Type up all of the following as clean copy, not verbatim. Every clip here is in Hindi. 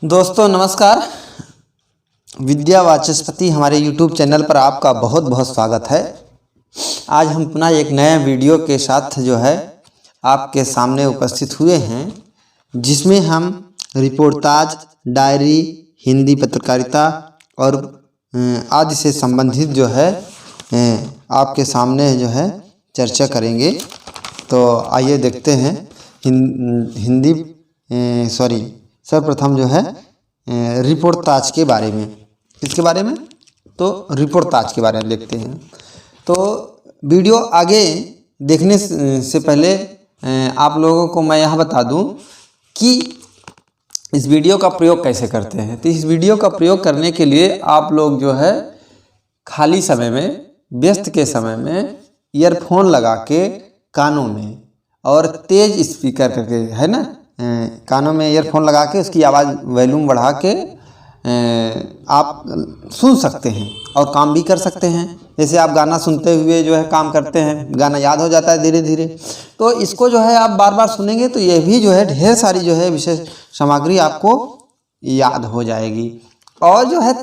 दोस्तों नमस्कार। विद्या वाचस्पति हमारे YouTube चैनल पर आपका बहुत बहुत स्वागत है। आज हम पुनः एक नए वीडियो के साथ जो है आपके सामने उपस्थित हुए हैं, जिसमें हम रिपोर्टाज, डायरी, हिंदी पत्रकारिता और आदि से संबंधित जो है आपके सामने जो है चर्चा करेंगे। तो आइए देखते हैं सर्वप्रथम जो है रिपोर्टाज के बारे में। किसके बारे में? तो रिपोर्टाज के बारे में देखते हैं। तो वीडियो आगे देखने से पहले आप लोगों को मैं यह बता दूं कि इस वीडियो का प्रयोग कैसे करते हैं। तो इस वीडियो का प्रयोग करने के लिए आप लोग जो है खाली समय में, व्यस्त के समय में ईयरफोन लगा के कानों में और तेज स्पीकर करके, है ना, कानों में ईयरफोन लगा के उसकी आवाज़ वॉल्यूम बढ़ा के आप सुन सकते हैं और काम भी कर सकते हैं। जैसे आप गाना सुनते हुए जो है काम करते हैं, गाना याद हो जाता है धीरे धीरे। तो इसको जो है आप बार बार सुनेंगे तो यह भी जो है ढेर सारी जो है विशेष सामग्री आपको याद हो जाएगी। और जो है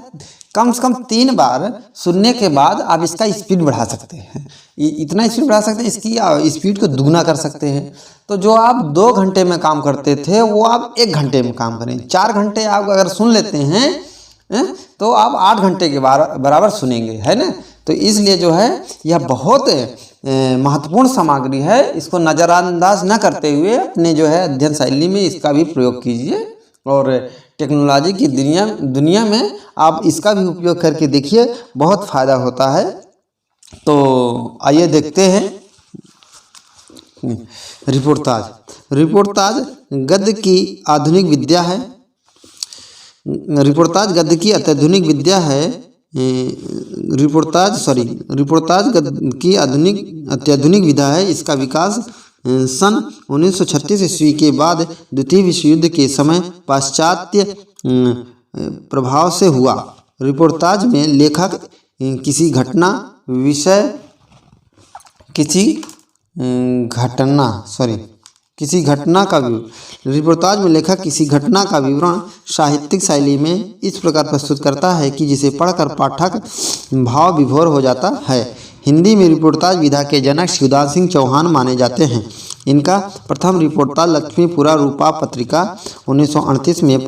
कम से कम 3 बार सुनने के बाद आप इसका स्पीड बढ़ा सकते हैं। इतना स्पीड बढ़ा सकते हैं, इसकी स्पीड को दुगना कर सकते हैं। तो जो आप 2 घंटे में काम करते थे वो आप 1 घंटे में काम करें। 4 घंटे आप अगर सुन लेते हैं तो आप 8 घंटे के बराबर सुनेंगे, है ना। तो इसलिए जो है यह बहुत महत्वपूर्ण सामग्री है। इसको नज़रअंदाज न करते हुए अपने जो है अध्ययन शैली में इसका भी प्रयोग कीजिए और टेक्नोलॉजी की दुनिया में आप इसका भी उपयोग करके देखिए, बहुत फ़ायदा होता है। तो आइए देखते हैं रिपोर्टाज गद्य की आधुनिक विद्या है। रिपोर्टाज गद्य की अत्याधुनिक विद्या है। रिपोर्टाज गद्य की अत्याधुनिक विधा है। इसका विकास सन 1936 ईस्वी के बाद द्वितीय विश्व युद्ध के समय पाश्चात्य प्रभाव से हुआ। रिपोर्टाज में लेखक किसी घटना का विवरण साहित्यिक शैली में इस प्रकार प्रस्तुत करता है कि जिसे पढ़कर पाठक भाव विभोर हो जाता है। हिंदी में रिपोर्टाज विधा के जनक शिवदास सिंह चौहान माने जाते हैं। इनका प्रथम रिपोर्टाज लक्ष्मीपुरा रूपा पत्रिका 1938 में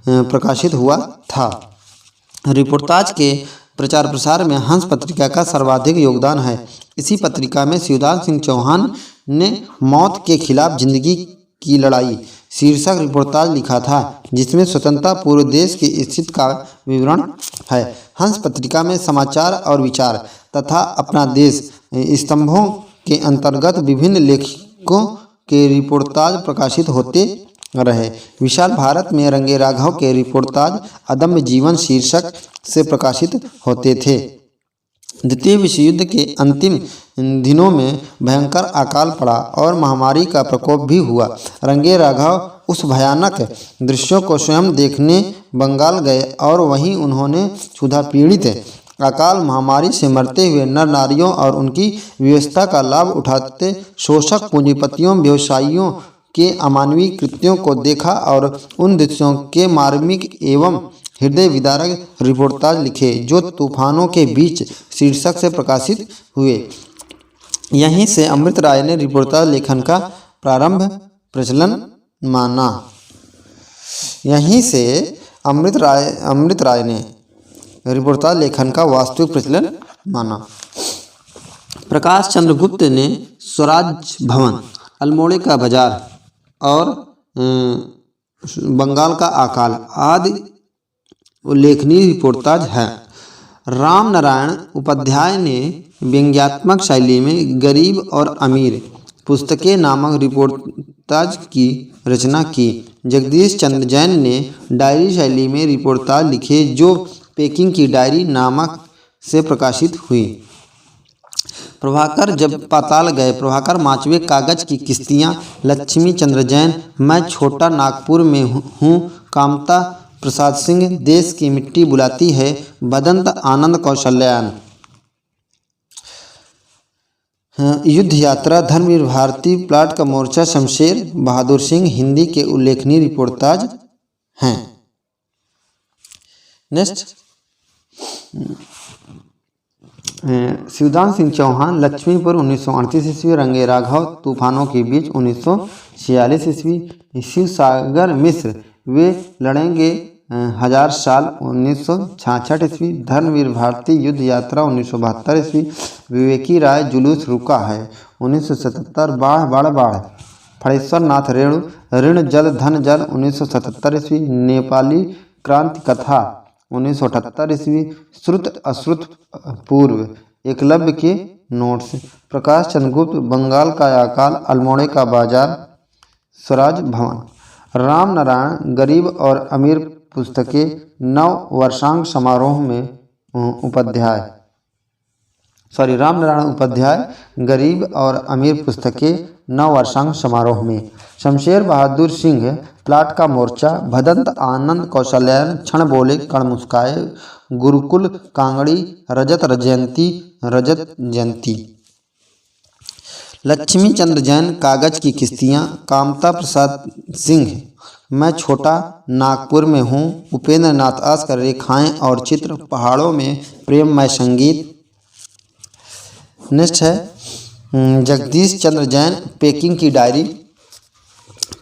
प्रकाशित हुआ था। रिपोर्टाज के प्रचार प्रसार में हंस पत्रिका का सर्वाधिक योगदान है। इसी पत्रिका में शिवदास सिंह चौहान ने मौत के खिलाफ जिंदगी की लड़ाई शीर्षक रिपोर्टाज लिखा था, जिसमें स्वतंत्रता पूर्व देश की स्थिति का विवरण है। हंस पत्रिका में समाचार और विचार तथा अपना देश स्तंभों के अंतर्गत विभिन्न लेखकों के रिपोर्टाज प्रकाशित होते रहे। विशाल भारत में रंगे राघव के रिपोर्टाज अदम्य जीवन शीर्षक से प्रकाशित होते थे। द्वितीय विश्व युद्ध के अंतिम दिनों में भयंकर अकाल पड़ा और महामारी का प्रकोप भी हुआ। रंगे राघव उस भयानक दृश्यों को स्वयं देखने बंगाल गए और वहीं उन्होंने क्षुधा पीड़ित अकाल महामारी से मरते हुए नर नारियों और उनकी व्यवस्था का लाभ उठाते शोषक पूंजीपतियों व्यवसायियों के अमानवीय कृत्यों को देखा और उन दृश्यों के मार्मिक एवं हृदय विदारक रिपोर्टाज लिखे, जो तूफानों के बीच शीर्षक से प्रकाशित हुए। यहीं से अमृत राय ने रिपोर्टाज लेखन का प्रचलन माना। अमृत राय ने रिपोर्टाज लेखन का वास्तविक प्रचलन माना। प्रकाश चंद्र गुप्त ने स्वराज भवन, अल्मोड़े का बाजार और बंगाल का अकाल आदि उल्लेखनीय रिपोर्टाज है। राम नारायण उपाध्याय ने व्यंग्यात्मक शैली में गरीब और अमीर पुस्तकें नामक रिपोर्टाज की रचना की। जगदीश चंद्र जैन ने डायरी शैली में रिपोर्टाज लिखे, जो पेकिंग की डायरी नामक से प्रकाशित हुई। प्रभाकर जब पाताल गए, प्रभाकर माचवे कागज की किस्तियाँ, लक्ष्मी चंद्र जैन, मैं छोटा नागपुर में हूँ, कामता प्रसाद सिंह, देश की मिट्टी बुलाती है, बदंत आनंद कौशल्यान, युद्ध यात्रा, धर्मवीर भारती, प्लाट का मोर्चा, शमशेर बहादुर सिंह हिंदी के उल्लेखनीय रिपोर्टाज हैं। नेक्स्ट, शिवदान सिंह चौहान, लक्ष्मीपुर 1938 ईस्वी, रंगे राघव, तूफानों के बीच 1946 ईस्वी, शिव सागर मिश्र, वे लड़ेंगे हजार साल 1966 ईस्वी, धर्मवीर भारती, युद्ध यात्रा 1972 ईस्वी, विवेकी राय, जुलूस रुका है 1977, बाढ़ बाढ़ बाढ़, फणेश्वर नाथ रेणु, ऋण जल धन जल 1977 ईस्वी, नेपाली क्रांति कथा 1978 ईस्वी, श्रुत अश्रुत पूर्व, एकलव्य के नोट्स, प्रकाश चंद्रगुप्त, बंगाल का अकाल, अल्मोड़े का बाजार, स्वराज भवन, राम नारायण गरीब और अमीर पुस्तकें, नव वर्षांक समारोह में राम नारायण उपाध्याय, गरीब और अमीर पुस्तकें, नव वर्षांक समारोह में, शमशेर बहादुर सिंह, प्लाट का मोर्चा, भदंत आनंद कौशल्यायन, क्षण बोले कण मुस्काए, गुरुकुल कांगड़ी, रजत जयंती, लक्ष्मी चंद्र जैन, कागज की किस्तियाँ, कामता प्रसाद सिंह, मैं छोटा नागपुर में हूँ, उपेंद्र नाथ आस्कर, रेखाएं और चित्र, पहाड़ों में प्रेममय संगीत। नेक्स्ट है जगदीश चंद्र जैन, पेकिंग की डायरी,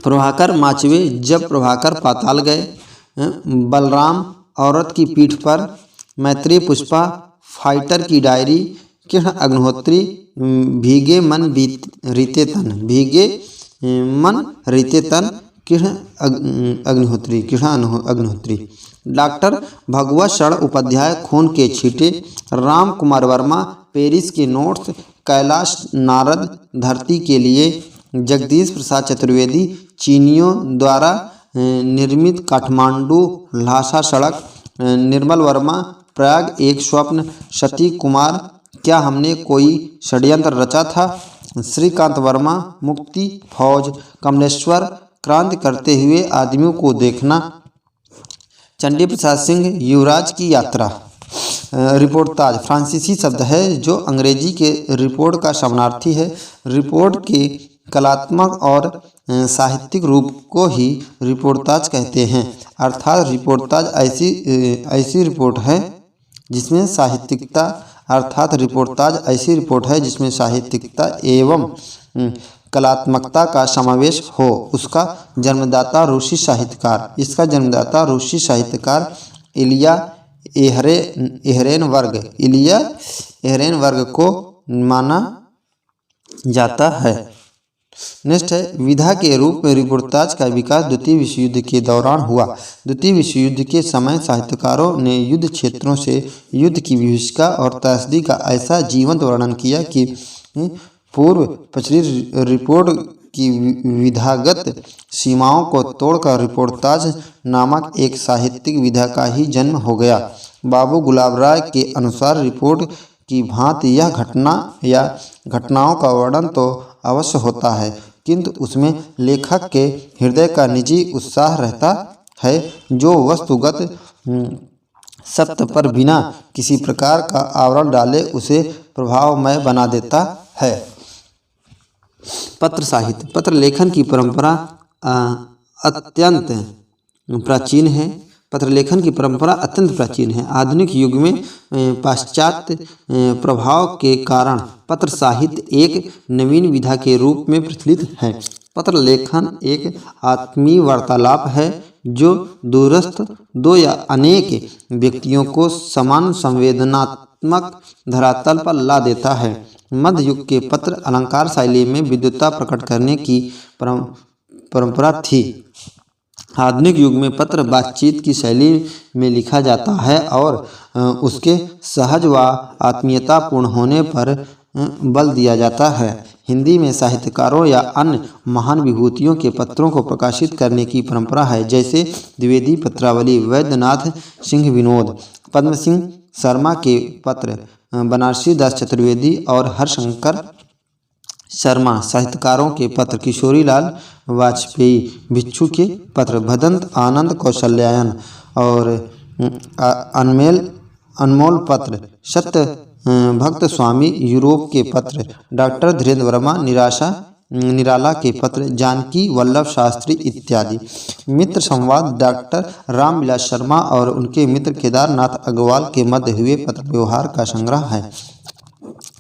प्रभाकर माचवे, जब प्रभाकर पाताल गए, बलराम, औरत की पीठ पर, मैत्री पुष्पा, फाइटर की डायरी, किरण अग्निहोत्री, भीगे मन रीते तन, किरण अग्निहोत्री, डॉक्टर भगवत शरण उपाध्याय, खून के छींटे, राम कुमार वर्मा, पेरिस के नोट्स, कैलाश नारद, धरती के लिए, जगदीश प्रसाद चतुर्वेदी, चीनियों द्वारा निर्मित काठमांडू ल्हासा सड़क, निर्मल वर्मा, प्रयाग एक स्वप्न, सती कुमार, क्या हमने कोई षड्यंत्र रचा था, श्रीकांत वर्मा, मुक्ति फौज, कमलेश्वर, क्रांति करते हुए आदमियों को देखना, चंडी प्रसाद सिंह, युवराज की यात्रा, रिपोर्टाज फ्रांसीसी शब्द है जो अंग्रेजी के रिपोर्ट का समानार्थी है। रिपोर्ट के कलात्मक और साहित्यिक रूप को ही रिपोर्टाज कहते हैं, अर्थात रिपोर्टाज ऐसी रिपोर्ट है जिसमें साहित्यिकता एवं कलात्मकता का समावेश हो। इसका जन्मदाता रूसी साहित्यकार इलिया एहरेनवर्ग को माना जाता है। नेक्स्ट है विधा के रूप में रिपोर्टाज का विकास द्वितीय विश्व युद्ध के दौरान हुआ। द्वितीय विश्व युद्ध के समय साहित्यकारों ने युद्ध क्षेत्रों से युद्ध की विभीषिका और त्रासदी का ऐसा जीवंत वर्णन किया कि पूर्व प्रचलित रिपोर्ट की विधागत सीमाओं को तोड़कर रिपोर्टाज नामक एक साहित्यिक विधा का ही जन्म हो गया। बाबू गुलाब राय के अनुसार रिपोर्ट की भांति यह घटना या घटनाओं का वर्णन तो अवश्य होता है, किंतु उसमें लेखक के हृदय का निजी उत्साह रहता है जो वस्तुगत सत्य पर बिना किसी प्रकार का आवरण डाले उसे प्रभावमय बना देता है। पत्र साहित्य। पत्र लेखन की परंपरा अत्यंत प्राचीन है। आधुनिक युग में पाश्चात्य प्रभाव के कारण पत्र साहित्य एक नवीन विधा के रूप में प्रचलित है। पत्र लेखन एक आत्मीय वार्तालाप है जो दूरस्थ दो या अनेक व्यक्तियों को समान संवेदनात्मक धरातल पर ला देता है। मध्य युग के पत्र अलंकार शैली में विद्वत्ता प्रकट करने की परंपरा थी। आधुनिक युग में पत्र बातचीत की शैली में लिखा जाता है और उसके सहज व आत्मीयतापूर्ण होने पर बल दिया जाता है। हिंदी में साहित्यकारों या अन्य महान विभूतियों के पत्रों को प्रकाशित करने की परंपरा है, जैसे द्विवेदी पत्रावली, वैद्यनाथ सिंह विनोद, पद्म सिंह शर्मा के पत्र, बनारसी दास चतुर्वेदी और हरशंकर शर्मा साहित्यकारों के पत्र, किशोरीलाल वाजपेयी भिक्षु के पत्र, भदंत आनंद कौशल्यायन और अनमोल पत्र, सत्य भक्त स्वामी यूरोप के पत्र, डॉक्टर धीरेन्द्र वर्मा निराशा निराला के पत्र, जानकी वल्लभ शास्त्री इत्यादि। मित्र संवाद डॉक्टर रामविलास शर्मा और उनके मित्र केदारनाथ अग्रवाल के मध्य हुए पत्र व्यवहार का संग्रह है।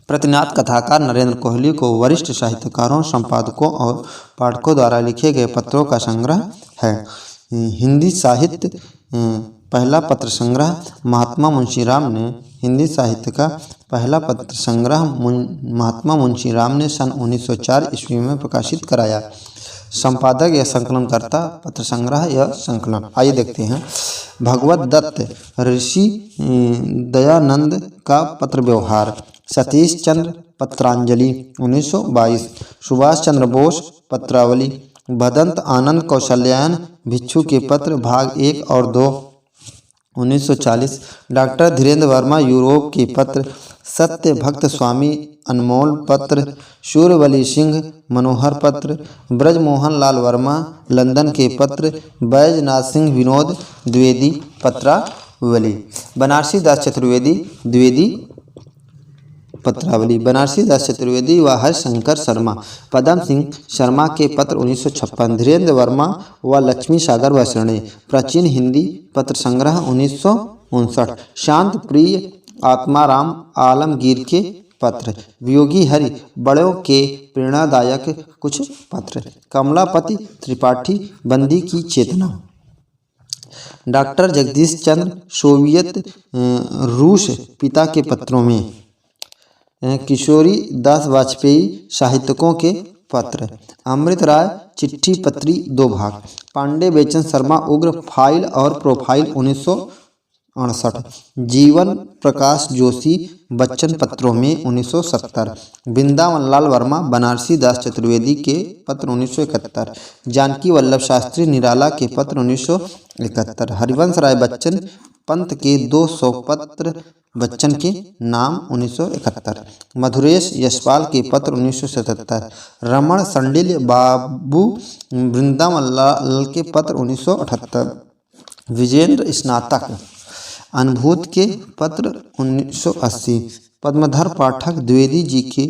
प्रतिनाथ कथाकार नरेंद्र कोहली को वरिष्ठ साहित्यकारों, संपादकों और पाठकों द्वारा लिखे गए पत्रों का संग्रह है। हिंदी साहित्य पहला पत्र संग्रह महात्मा मुंशीराम ने हिंदी साहित्य का पहला पत्र संग्रह महात्मा मुंशीराम ने सन 1904 ईस्वी में प्रकाशित कराया। संपादक या संकलनकर्ता पत्र संग्रह या संकलन। आइए देखते हैं। भगवत दत्त ऋषि दयानंद का पत्र व्यवहार। सतीश चंद्र पत्रांजलि 1922। सुभाष चंद्र बोस पत्रावली। भदंत आनंद कौशल्यायन भिक्षु के पत्र भाग 1 और 2 1940। डॉक्टर धीरेन्द्र वर्मा यूरोप के पत्र। सत्य भक्त स्वामी अनमोल पत्र। सूर्यवली सिंह मनोहर पत्र। ब्रजमोहन लाल वर्मा लंदन के पत्र। बैजनाथ सिंह विनोद द्विवेदी पत्रावली। बनारसी दास चतुर्वेदी द्विवेदी पत्रावली। बनारसी दास चतुर्वेदी व हरिशंकर शर्मा पदम सिंह शर्मा के पत्र 1956। धीरेन्द्र वर्मा व लक्ष्मी सागर वैष्णव प्राचीन हिंदी पत्र संग्रह 1959। शांत प्रिय आत्माराम आलमगीर के पत्र। वियोगी हरि बड़ों के प्रेरणादायक कुछ पत्र। कमलापति त्रिपाठी बंदी की चेतना। डॉक्टर जगदीश चंद्र सोवियत रूस पिता के पत्रों में। किशोरी दास वाजपेयी साहित्यकों के पत्र। अमृत राय चिट्ठी पत्री 2 भाग। पांडे बेचन शर्मा उग्र फाइल और प्रोफाइल 1968। जीवन प्रकाश जोशी बच्चन पत्रों में 1970। वृंदावन लाल वर्मा बनारसी दास चतुर्वेदी के पत्र 1971। जानकी वल्लभ शास्त्री निराला के पत्र 1971। हरिवंश राय बच्चन पंत के 200 पत्र बच्चन के नाम 1971। मधुरेश यशपाल के पत्र 1977। रमण संडिल बाबू वृंदावन लाल के पत्र 1978। विजेंद्र स्नातक अनुभूत के पत्र 1980। पद्मधर पाठक द्विवेदी जी के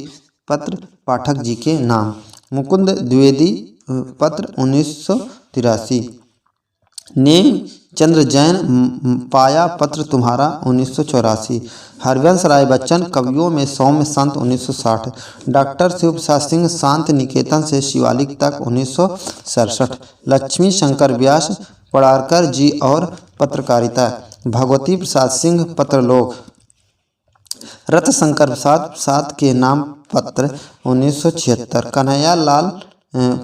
पत्र पाठक जी के नाम। मुकुंद द्विवेदी पत्र 1983। नेम चंद्र जैन पाया पत्र तुम्हारा 1984। हरिवंश राय बच्चन कवियों में सौम्य संत 1960। डॉक्टर शिव प्रसाद सिंह शांति निकेतन से शिवालिक तक 1967। लक्ष्मी शंकर व्यास पड़ारकर जी और पत्रकारिता। भगवती प्रसाद सिंह पत्रलोक। रथ शंकर प्रसाद के नाम पत्र 1976। कन्हैया लाल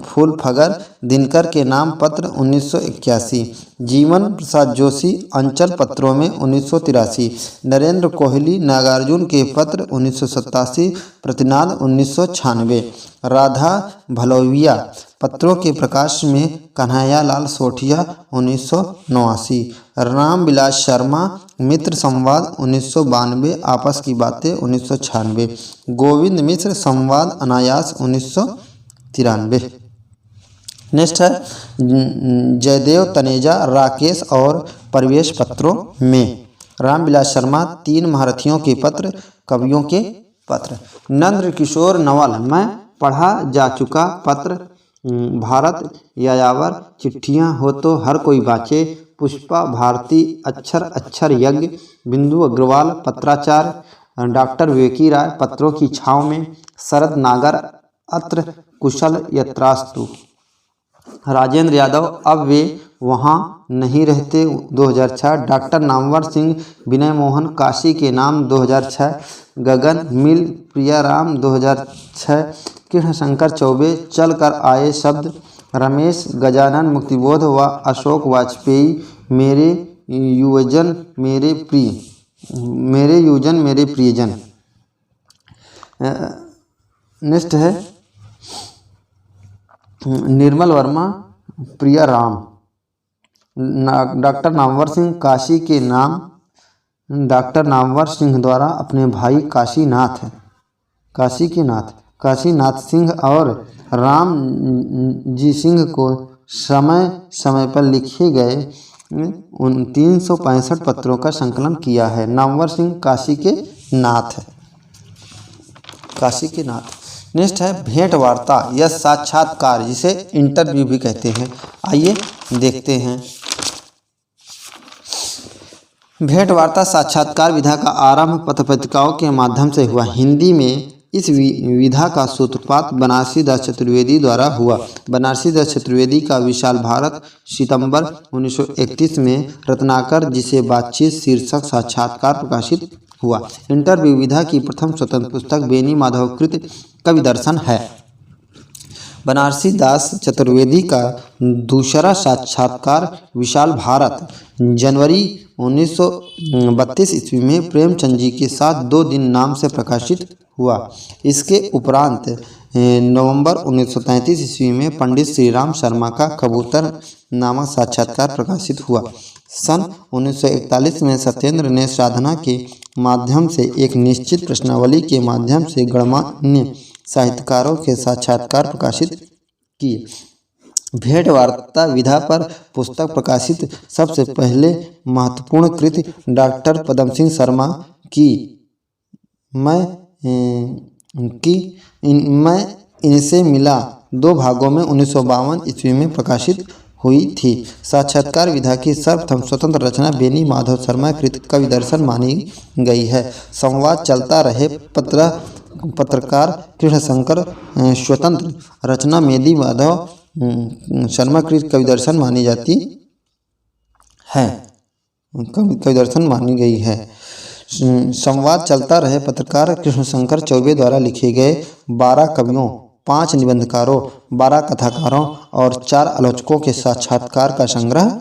फूलफगर दिनकर के नाम पत्र 1981। जीवन प्रसाद जोशी अंचल पत्रों में 1983। नरेंद्र कोहली नागार्जुन के पत्र 1987। प्रतिनाद 1996। राधा भलोविया पत्रों के प्रकाश में कन्हैया लाल सोठिया 1989। रामविलास शर्मा मित्र संवाद 1992। आपस की बातें 1996। गोविंद मिश्र संवाद अनायास 1993। नेक्स्ट है जयदेव तनेजा राकेश और परिवेश पत्रों में। रामविलास शर्मा 3 महारथियों के पत्र कवियों के पत्र। नंद किशोर नवल मैं पढ़ा जा चुका पत्र। भारत यायावर चिट्ठियाँ हो तो हर कोई बाँचे। पुष्पा भारती अक्षर यज्ञ। बिंदु अग्रवाल पत्राचार। डॉक्टर विवेकी राय पत्रों की छाँव में। शरद नागर अत्र कुशल यत्रास्तु। राजेंद्र यादव अब वे वहाँ नहीं रहते 2006। डॉक्टर नामवर सिंह विनय मोहन काशी के नाम 2006। गगन मिल प्रियाराम 2006। कृष्ण शंकर चौबे चल कर आए शब्द। रमेश गजानन मुक्तिबोध व अशोक वाजपेयी मेरे युवजन मेरे प्रियजन। नेक्स्ट है निर्मल वर्मा प्रियाराम। डॉक्टर नामवर सिंह काशी के नाम डॉक्टर नामवर सिंह द्वारा अपने भाई काशीनाथ सिंह और राम जी सिंह को समय समय पर लिखे गए 365 पत्रों का संकलन किया है। नामवर सिंह काशी के नाथ। नेक्स्ट है भेंट वार्ता या साक्षात्कार, जिसे इंटरव्यू भी कहते हैं। आइए देखते हैं। भेंट वार्ता साक्षात्कार विधा का आरंभ पत्र पत्रिकाओं के माध्यम से हुआ। हिंदी में इस विधा का सूत्रपात बनारसी दास चतुर्वेदी द्वारा हुआ। बनारसी दास चतुर्वेदी का विशाल भारत सितंबर 1931 में रत्नाकर जिसे बातचीत शीर्षक साक्षात्कार प्रकाशित हुआ। इंटरव्यू विधा की प्रथम स्वतंत्र पुस्तक बेनी माधवकृत कवि दर्शन है। बनारसी दास चतुर्वेदी का दूसरा साक्षात्कार विशाल भारत जनवरी 1932 ईस्वी में प्रेमचंद जी के साथ 2 दिन नाम से प्रकाशित हुआ। इसके उपरांत नवंबर 1933 ईस्वी में पंडित श्री राम शर्मा का कबूतर नामक साक्षात्कार प्रकाशित हुआ। सन 1941 में सत्येंद्र ने साधना के माध्यम से एक निश्चित प्रश्नावली के माध्यम से गणमान्य साहित्यकारों के साक्षात्कार प्रकाशित किए। भेंट वार्ता विधा पर पुस्तक प्रकाशित सबसे पहले महत्वपूर्ण कृति डॉक्टर पदम सिंह शर्मा की मैं इनसे मिला 2 भागों में 1952 ईस्वी में प्रकाशित हुई थी। साक्षात्कार विधा की सर्वप्रथम स्वतंत्र रचना बेनी माधव शर्मा कृत कवि दर्शन मानी गई है। संवाद चलता रहे पत्रकार कृष्णशंकर स्वतंत्र रचना बेनी माधव शर्मा कृत कवि दर्शन मानी जाती है, कवि दर्शन मानी गई है। संवाद चलता रहे पत्रकार कृष्णशंकर चौबे द्वारा लिखे गए 12 कवियों, 5 निबंधकारों, 12 कथाकारों और 4 आलोचकों के साक्षात्कार का संग्रह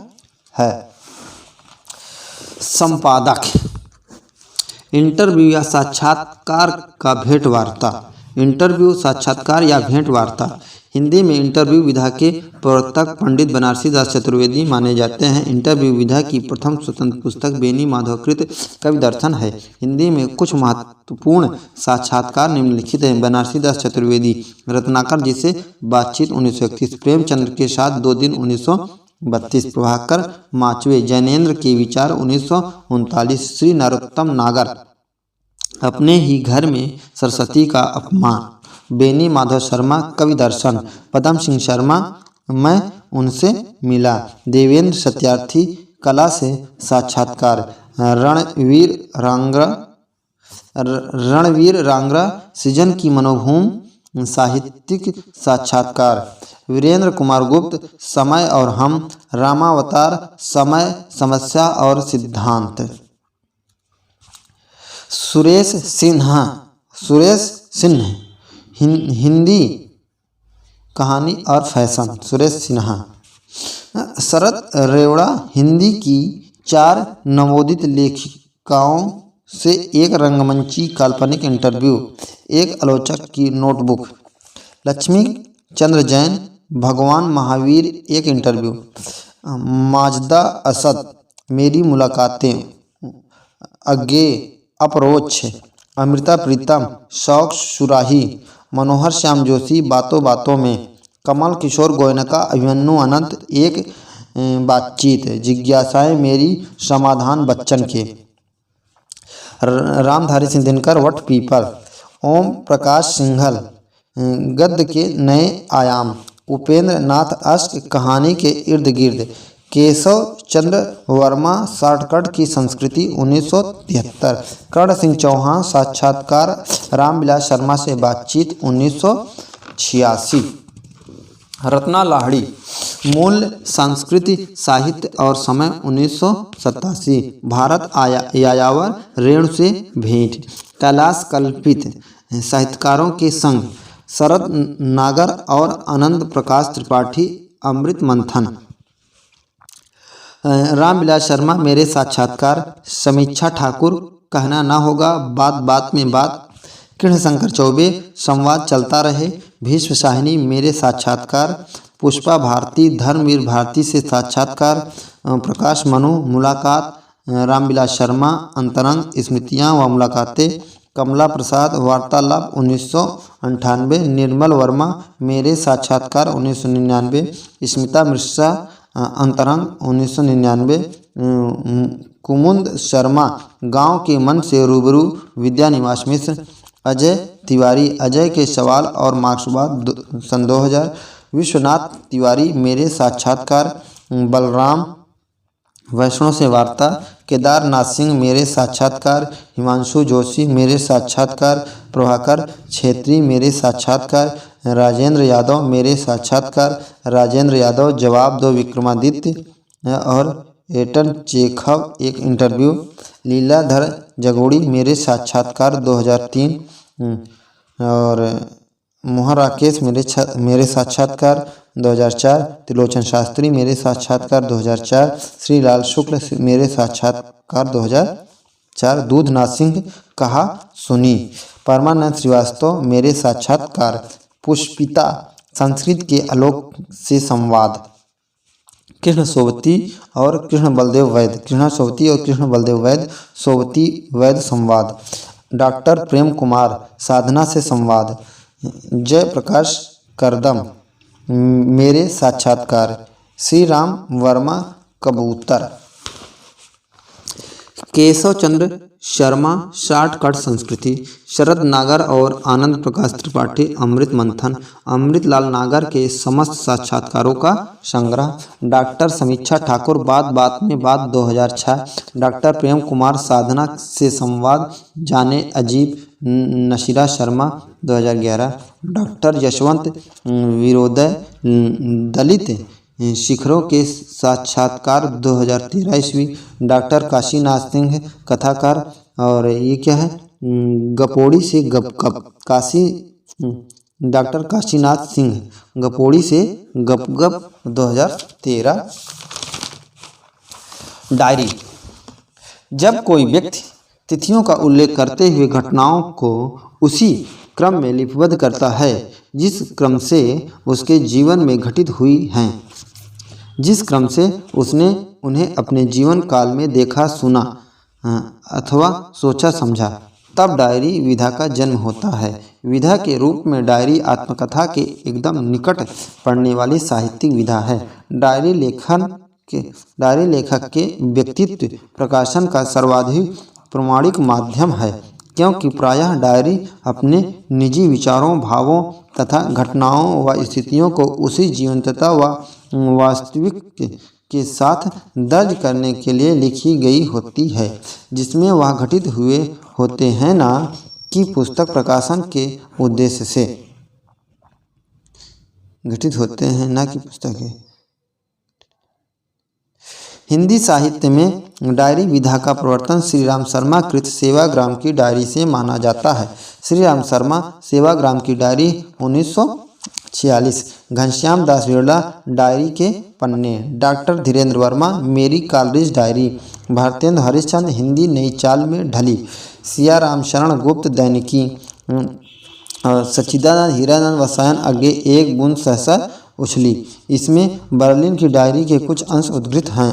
है। संपादक इंटरव्यू या साक्षात्कार का भेंट वार्ता। इंटरव्यू, साक्षात्कार या भेंट वार्ता हिंदी में इंटरव्यू विधा के प्रवर्तक पंडित बनारसी दास चतुर्वेदी माने जाते हैं। इंटरव्यू विधा की प्रथम स्वतंत्र पुस्तक बेनी माधवकृत कवि दर्शन है। हिंदी में कुछ महत्वपूर्ण साक्षात्कार निम्नलिखित हैं। बनारसी दास चतुर्वेदी, रत्नाकर जिसे बातचीत 1931, प्रेमचंद के साथ 2 दिन 1932, प्रभाकर माचवे, जैनेन्द्र के विचार 1939, श्री नरोत्तम नागर, अपने ही घर में सरस्वती का अपमान, बेनी माधव शर्मा कवि दर्शन, पदम सिंह शर्मा मैं उनसे मिला, देवेंद्र सत्यार्थी कला से साक्षात्कार, रणवीर रांगरा सृजन की मनोभूम साहित्यिक साक्षात्कार, वीरेंद्र कुमार गुप्त समय और हम, रामावतार समय, समस्या और सिद्धांत, सुरेश सिन्हा हिंदी कहानी और फैशन, सुरेश सिन्हा, शरद रेवड़ा हिंदी की 4 नवोदित लेखिकाओं से एक रंगमंची काल्पनिक इंटरव्यू, एक आलोचक की नोटबुक, लक्ष्मी चंद्र जैन भगवान महावीर एक इंटरव्यू, माजदा असद मेरी मुलाकातें, अज्ञे अप्रोच, अमृता प्रीतम शौक सुराही, मनोहर श्याम जोशी बातों बातों में, कमल किशोर गोयनका अभिमन्यु अनंत एक बातचीत, जिज्ञासाएं मेरी समाधान बच्चन के, रामधारी सिंह दिनकर वट पीपल, ओम प्रकाश सिंघल गद्य के नए आयाम, उपेंद्र नाथ अष्ट कहानी के इर्द गिर्द, केशव चंद्र वर्मा शॉर्टकट की संस्कृति 1973, कर्ण सिंह चौहान साक्षात्कार, रामविलास शर्मा से बातचीत 1986, रत्ना लाहिड़ी मूल संस्कृति साहित्य और समय 1987, भारत यायावर रेणु से भेंट, कैलाश कल्पित साहित्यकारों के संग, शरद नागर और आनंद प्रकाश त्रिपाठी अमृत मंथन, रामविलास शर्मा मेरे साक्षात्कार, समीक्षा ठाकुर कहना ना होगा बात बात में बात, कृष्णशंकर चौबे संवाद चलता रहे, भीष्म शाहिनी मेरे साक्षात्कार, पुष्पा भारती धर्मवीर भारती से साक्षात्कार, प्रकाश मनु मुलाकात, रामविलास शर्मा अंतरंग स्मृतियाँ व मुलाकातें, कमला प्रसाद वार्तालाप 1998, निर्मल वर्मा मेरे साक्षात्कार 1999, स्मिता मिश्रा अंतरंग 1999, कुमुद शर्मा गांव के मन से रूबरू विद्या निवास मिश्र, अजय तिवारी, अजय के सवाल और मार्क्सवाद सन 2000, विश्वनाथ तिवारी, मेरे साक्षात्कार, बलराम वैष्णव से वार्ता, केदारनाथ सिंह, मेरे साक्षात्कार, हिमांशु जोशी, मेरे साक्षात्कार, प्रभाकर छेत्री, मेरे साक्षात्कार, राजेंद्र यादव, मेरे साक्षात्कार, राजेंद्र यादव, जवाब दो विक्रमादित्य और एटन चेखव, एक इंटरव्यू, लीलाधर जगोड़ी, मेरे साक्षात्कार 2003 और मोहन राकेश, मेरे साक्षात्कार 2004, त्रिलोचन शास्त्री, मेरे साक्षात्कार 2004, श्रीलाल शुक्ल, मेरे साक्षात्कार 2004, दूधनाथ सिंह, कहा सुनी, परमानंद श्रीवास्तव, मेरे साक्षात्कार, पुष्पिता, संस्कृत के आलोक से संवाद, कृष्ण सोबती और कृष्ण बलदेव वैद, कृष्ण सोबती और कृष्ण बलदेव वैद, सोबती वैद संवाद, डॉक्टर प्रेम कुमार, साधना से संवाद, जयप्रकाश करदम, मेरे साक्षात्कार, श्री राम वर्मा, कबूतर, केशव चंद्र शर्मा, शॉर्टकट संस्कृति, शरद नागर और आनंद प्रकाश त्रिपाठी, अमृत मंथन, अमृतलाल नागर के समस्त साक्षात्कारों का संग्रह, डॉक्टर समीक्षा ठाकुर, बात बात में बात 2006, डॉक्टर प्रेम कुमार, साधना से संवाद, जाने अजीब, नशीरा शर्मा 2011, डॉक्टर यशवंत विरोदय, दलित शिखरों के साक्षात्कार 2013 ईस्वी, डॉक्टर काशीनाथ सिंह, कथाकार, और ये क्या है, गपोड़ी से गपगप, डॉक्टर काशीनाथ सिंह, गपोड़ी से गपगप 2013, डायरी, जब कोई व्यक्ति तिथियों का उल्लेख करते हुए घटनाओं को उसी क्रम में लिपिबद्ध करता है जिस क्रम से उसके जीवन में घटित हुई हैं, जिस क्रम से उसने उन्हें अपने जीवन काल में देखा, सुना अथवा सोचा समझा, तब डायरी विधा का जन्म होता है। विधा के रूप में डायरी आत्मकथा के एकदम निकट पड़ने वाली साहित्यिक विधा है। डायरी लेखक के व्यक्तित्व प्रकाशन का सर्वाधिक प्रमाणिक माध्यम है, क्योंकि प्रायः डायरी अपने निजी विचारों, भावों तथा घटनाओं व स्थितियों को उसी जीवंतता व वास्तविक के साथ दर्ज करने के लिए लिखी गई होती है जिसमें वह घटित हुए होते हैं, न कि पुस्तक प्रकाशन के उद्देश्य से घटित होते हैं, न कि पुस्तक है। हिंदी साहित्य में डायरी विधा का प्रवर्तन श्री राम शर्मा कृत सेवाग्राम की डायरी से माना जाता है। श्री राम शर्मा सेवाग्राम की डायरी 1946, घनश्याम दास बिरला डायरी के पन्ने, डॉक्टर धीरेन्द्र वर्मा मेरी कॉलेज डायरी, भारतेंद्र हरिश्चंद्र हिंदी नई चाल में ढली, सियाराम शरण गुप्त दैनिकी, सच्चिदानंद हीरानंद वसायन अज्ञे एक बूंद सहसा उछली। इसमें बर्लिन की डायरी के कुछ अंश उद्धृत हैं।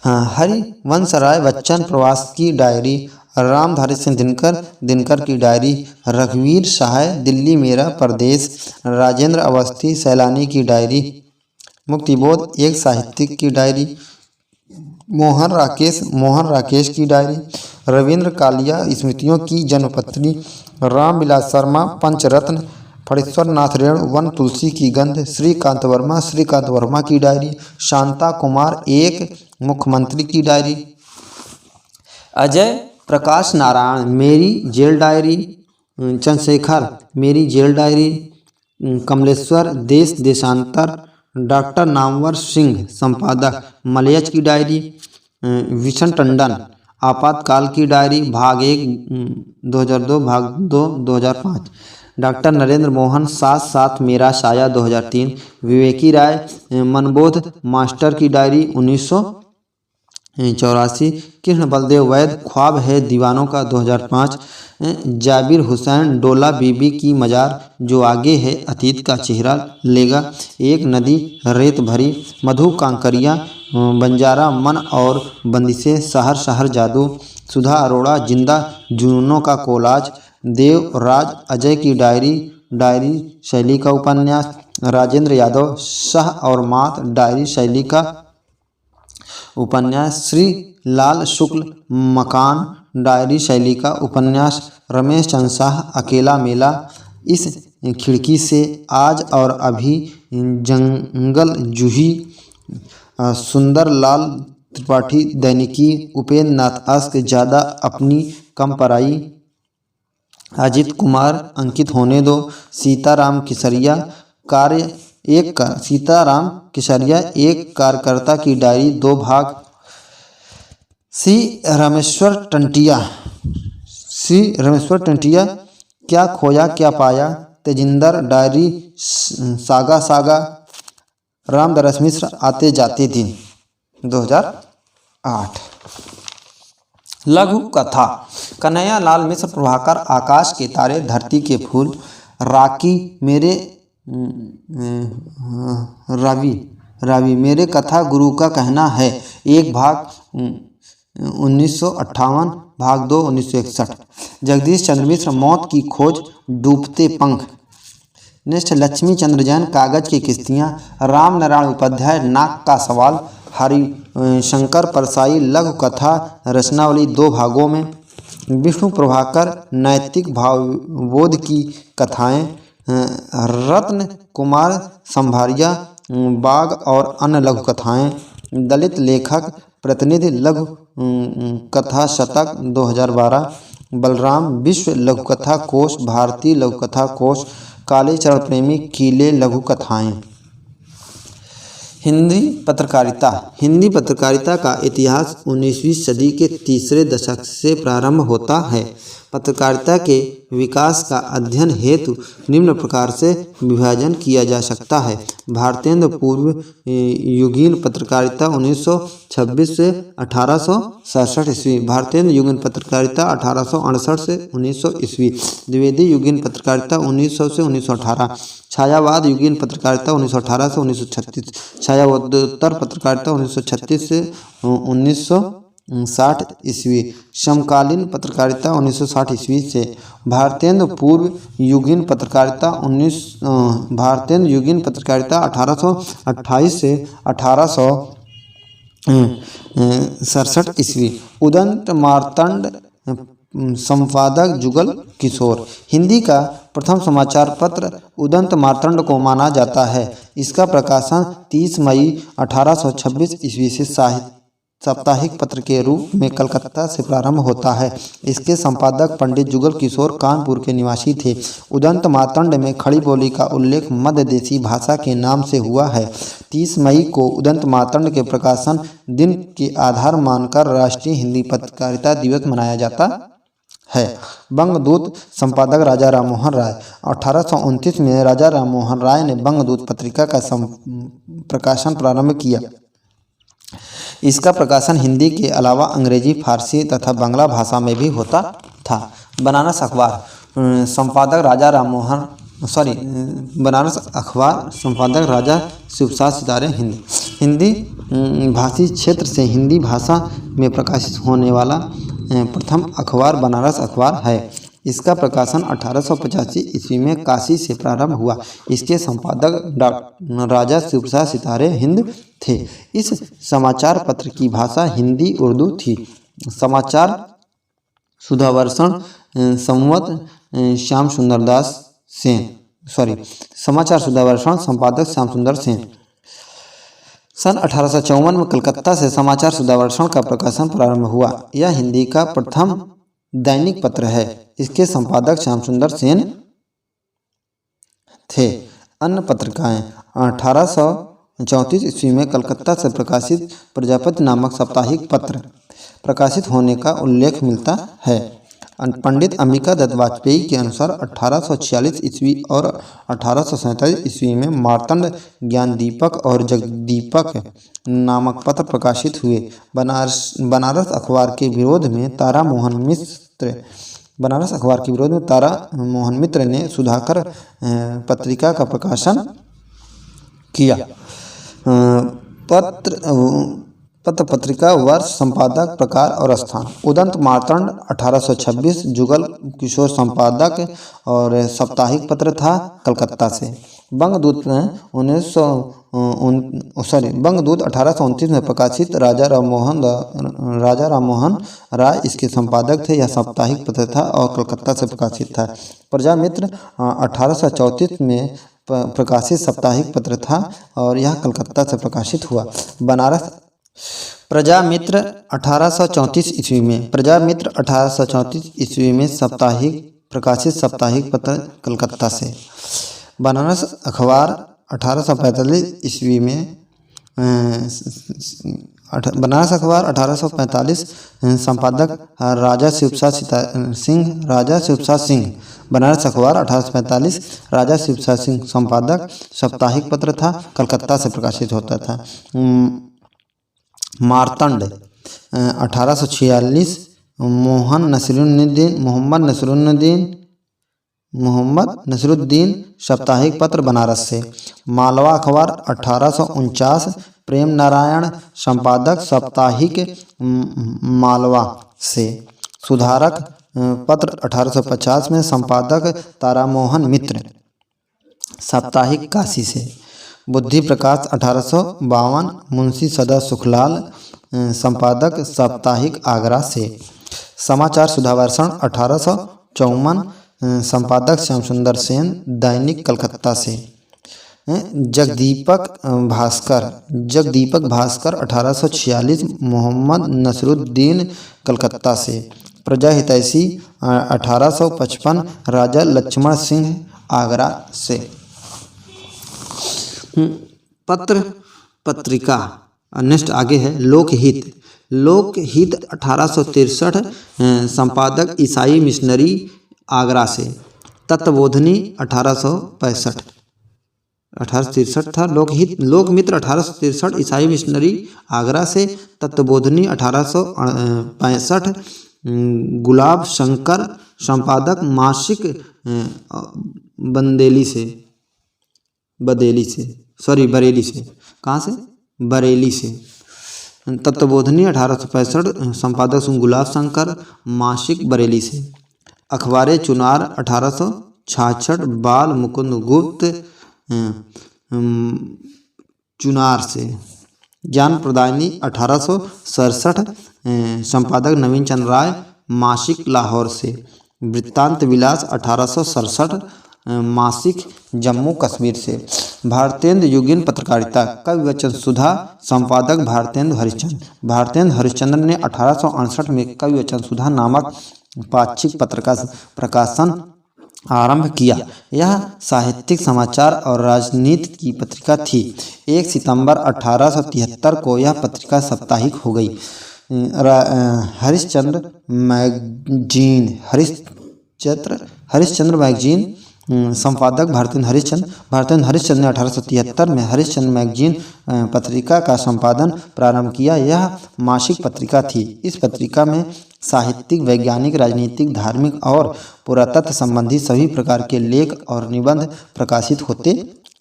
हरिवंशराय बच्चन प्रवास की डायरी, रामधारी सिंह दिनकर की डायरी, रघुवीर सहाय दिल्ली मेरा परदेश, राजेंद्र अवस्थी सैलानी की डायरी, मुक्तिबोध एक साहित्यिक की डायरी, मोहन राकेश की डायरी, रविंद्र कालिया स्मृतियों की जन्मपत्री, रामविलास शर्मा पंचरत्न, फणीश्वर नाथ रेणु वन तुलसी की गंध, श्रीकांत वर्मा की डायरी, शांता कुमार एक मुख्यमंत्री की डायरी, अजय प्रकाश नारायण मेरी जेल डायरी, चंद्रशेखर मेरी जेल डायरी, कमलेश्वर देशांतर, डॉक्टर नामवर सिंह संपादक मलयच की डायरी, विशन टंडन आपातकाल की डायरी भाग 1 2002 भाग 2 2005, डॉक्टर नरेंद्र मोहन साथ मेरा साया 2003, विवेकी राय मनबोध मास्टर की डायरी 1984, कृष्ण बलदेव वैद ख्वाब है दीवानों का 2005, जाबिर हुसैन डोला बीबी की मजार जो आगे है अतीत का चेहरा लेगा, एक नदी रेत भरी, मधु कांकरिया बंजारा मन और बंदिशें शहर जादू, सुधा अरोड़ा जिंदा जुनूनों का कोलाज, देवराज अजय की डायरी शैली का उपन्यास, राजेंद्र यादव शाह और मात डायरी शैली का उपन्यास श्री लाल शुक्ल मकान डायरी शैली का उपन्यास रमेश चंद्र शाह अकेला मेला, इस खिड़की से, आज और अभी, जंगल जूही, सुंदर लाल त्रिपाठी दैनिकी, उपेंद्र नाथ अस्क, ज़्यादा अपनी कम पराई, अजित कुमार अंकित होने दो, सीताराम केसरिया सीताराम केसरिया एक कार्यकर्ता की डायरी 2 भाग, श्री रमेश्वर टंटिया क्या खोया क्या पाया, तेजिंदर डायरी सागा रामदास मिश्र आते जाते दिन 2008। लघु कथा कन्हैया लाल मिश्र प्रभाकर आकाश के तारे धरती के फूल, राकी मेरे रावी मेरे कथा गुरु का कहना है, एक भाग 1958, भाग 2 1961। जगदीश चंद्र मिश्र मौत की खोज, डूबते पंख। नेक्स्ट लक्ष्मी चंद्र जैन कागज की किस्तियाँ, राम नारायण उपाध्याय नाक का सवाल, हरिशंकर परसाई लघु कथा रचनावली 2 भागों में, विष्णु प्रभाकर नैतिक भावबोध की कथाएं, रत्न कुमार संभारिया बाघ और अन्य लघु कथाएं, दलित लेखक प्रतिनिधि लघु कथा शतक 2012, बलराम विश्व लघु कथा कोश, भारतीय लघु कथा कोश, काली चरण प्रेमी कीले लघु कथाएं। हिंदी पत्रकारिता का इतिहास 19वीं सदी के तीसरे दशक से प्रारंभ होता है। पत्रकारिता के विकास का अध्ययन हेतु निम्न प्रकार से विभाजन किया जा सकता है। भारतेंदु पूर्व युगीन पत्रकारिता 1926 से 1867 ईस्वी, भारतेंदु युगीन पत्रकारिता 1868 से 1900 ईस्वी, द्विवेदी युगीन पत्रकारिता 1900 से 1918, छायावाद युगीन पत्रकारिता 1918 से 1936, छायावादोत्तर पत्रकारिता 1936 से 1960 ईस्वी, समकालीन पत्रकारिता 1960 ईस्वी से, भारतेंदु पूर्व युगीन पत्रकारिता 1828 से 1867 ईस्वी, उदंत मार्तंड संपादक जुगल किशोर। हिंदी का प्रथम समाचार पत्र उदंत मार्तंड को माना जाता है। इसका प्रकाशन 30 मई 1826 ईस्वी से साप्ताहिक पत्र के रूप में कलकत्ता से प्रारंभ होता है। इसके संपादक पंडित जुगल किशोर कानपुर के निवासी थे। उदंत मार्तंड में खड़ी बोली का उल्लेख मध्य देशी भाषा के नाम से हुआ है। 30 मई को उदंत मार्तंड के प्रकाशन दिन के आधार मानकर राष्ट्रीय हिंदी पत्रकारिता दिवस मनाया जाता है। बंगदूत संपादक राजा राममोहन राय। 1829 में राजा राममोहन राय ने बंगदूत पत्रिका का प्रकाशन प्रारंभ किया। इसका प्रकाशन हिंदी के अलावा अंग्रेजी, फारसी तथा बांग्ला भाषा में भी होता था। बनारस अखबार संपादक राजा शिवप्रसाद सितारे। हिंदी भाषी क्षेत्र से हिंदी भाषा में प्रकाशित होने वाला प्रथम अखबार बनारस अखबार है। इसका प्रकाशन 1885 ईस्वी में काशी से प्रारंभ हुआ। इसके संपादक राजा शिवप्रसाद सितारे हिंद थे। इस समाचार पत्र की भाषा हिंदी उर्दू थी। समाचार सुधावर्षण संपादक श्याम सुंदर सेन। सन 1854 में कलकत्ता से समाचार सुधावर्षण का प्रकाशन प्रारंभ हुआ। यह हिंदी का प्रथम दैनिक पत्र है। इसके संपादक श्याम सुंदर सेन थे। अन्य पत्रिकाएं 1834 ईस्वी में कलकत्ता से प्रकाशित प्रजापति नामक साप्ताहिक पत्र प्रकाशित होने का उल्लेख मिलता है। पंडित अंबिका दत्त वाजपेयी के अनुसार 1846 ईस्वी और 1847 ईस्वी में मार्तंड, ज्ञानदीपक और जगदीपक नामक पत्र प्रकाशित हुए। बनारस अखबार के विरोध में तारा मोहन मित्र ने सुधाकर पत्रिका का प्रकाशन किया। पत्रिका वर्ष, संपादक, प्रकार और स्थान। उदंत मार्तंड 1826 जुगल किशोर संपादक और साप्ताहिक पत्र था, कलकत्ता से। बंगदूत बंगदूत 1829 में प्रकाशित राजा राममोहन राय इसके संपादक थे। यह साप्ताहिक पत्र था और कलकत्ता से प्रकाशित था। प्रजामित्र 1834 में प्रकाशित साप्ताहिक पत्र था और यह कलकत्ता से प्रकाशित हुआ। बनारस प्रजामित्र 1834 ईस्वी में 1834 ईस्वी में प्रकाशित साप्ताहिक पत्र कलकत्ता से। बनारस अखबार 1845 ईस्वी में बनारस अखबार 1845 संपादक राजा शिवप्रसाद सिंह। बनारस अखबार 1845 राजा शिवप्रसाद सिंह संपादक साप्ताहिक पत्र था, कलकत्ता से प्रकाशित होता था। मार्तंड 1846 मोहम्मद नसरुद्दीन साप्ताहिक पत्र बनारस से। मालवा अखबार 1849 प्रेम नारायण संपादक साप्ताहिक मालवा से। सुधारक पत्र 1850 में संपादक तारामोहन मित्र साप्ताहिक काशी से। बुद्धि प्रकाश 1852 मुंशी सदा सुखलाल संपादक साप्ताहिक आगरा से। समाचार सुधावर्षण 1854 संपादक श्याम सुंदर सेन दैनिक कलकत्ता से। जगदीपक भास्कर 1846 मोहम्मद नसरुद्दीन कलकत्ता से। प्रजा हितैषी 1855 राजा लक्ष्मण सिंह आगरा से। पत्रिका नेक्स्ट आगे है लोकहित 1863 संपादक ईसाई मिशनरी आगरा से। तत्वबोधिनी 1863 था। लोकमित्र 1863 ईसाई मिशनरी आगरा से। तत्वबोधिनी 1865 गुलाब शंकर संपादक मासिक बरेली से। तत्वबोधिनी 1865 संपादक गुलाब शंकर मासिक बरेली से। अखबार चुनार 1866 बाल मुकुंद गुप्त चुनार से। ज्ञान प्रदायिनी 1867 संपादक नवीन चंद्र राय मासिक लाहौर से। वृत्तांत विलास 1867 मासिक जम्मू कश्मीर से। भारतेंदु युगीन पत्रकारिता कवि वचन सुधा संपादक भारतेंदु हरिश्चंद्र ने 1868 में कवि वचन सुधा नामक पाक्षिक पत्र का प्रकाशन आरंभ किया। यह साहित्यिक, समाचार और राजनीति की पत्रिका थी। 1 सितंबर 1873 को यह पत्रिका साप्ताहिक हो गई। हरिश्चंद्र मैगजीन संपादक भारतेंदु हरिश्चंद्र ने 1873 में हरिश्चंद्र मैगजीन पत्रिका का संपादन प्रारंभ किया। यह मासिक पत्रिका थी। इस पत्रिका में साहित्यिक, वैज्ञानिक, राजनीतिक, धार्मिक और पुरातत्व संबंधी सभी प्रकार के लेख और निबंध प्रकाशित होते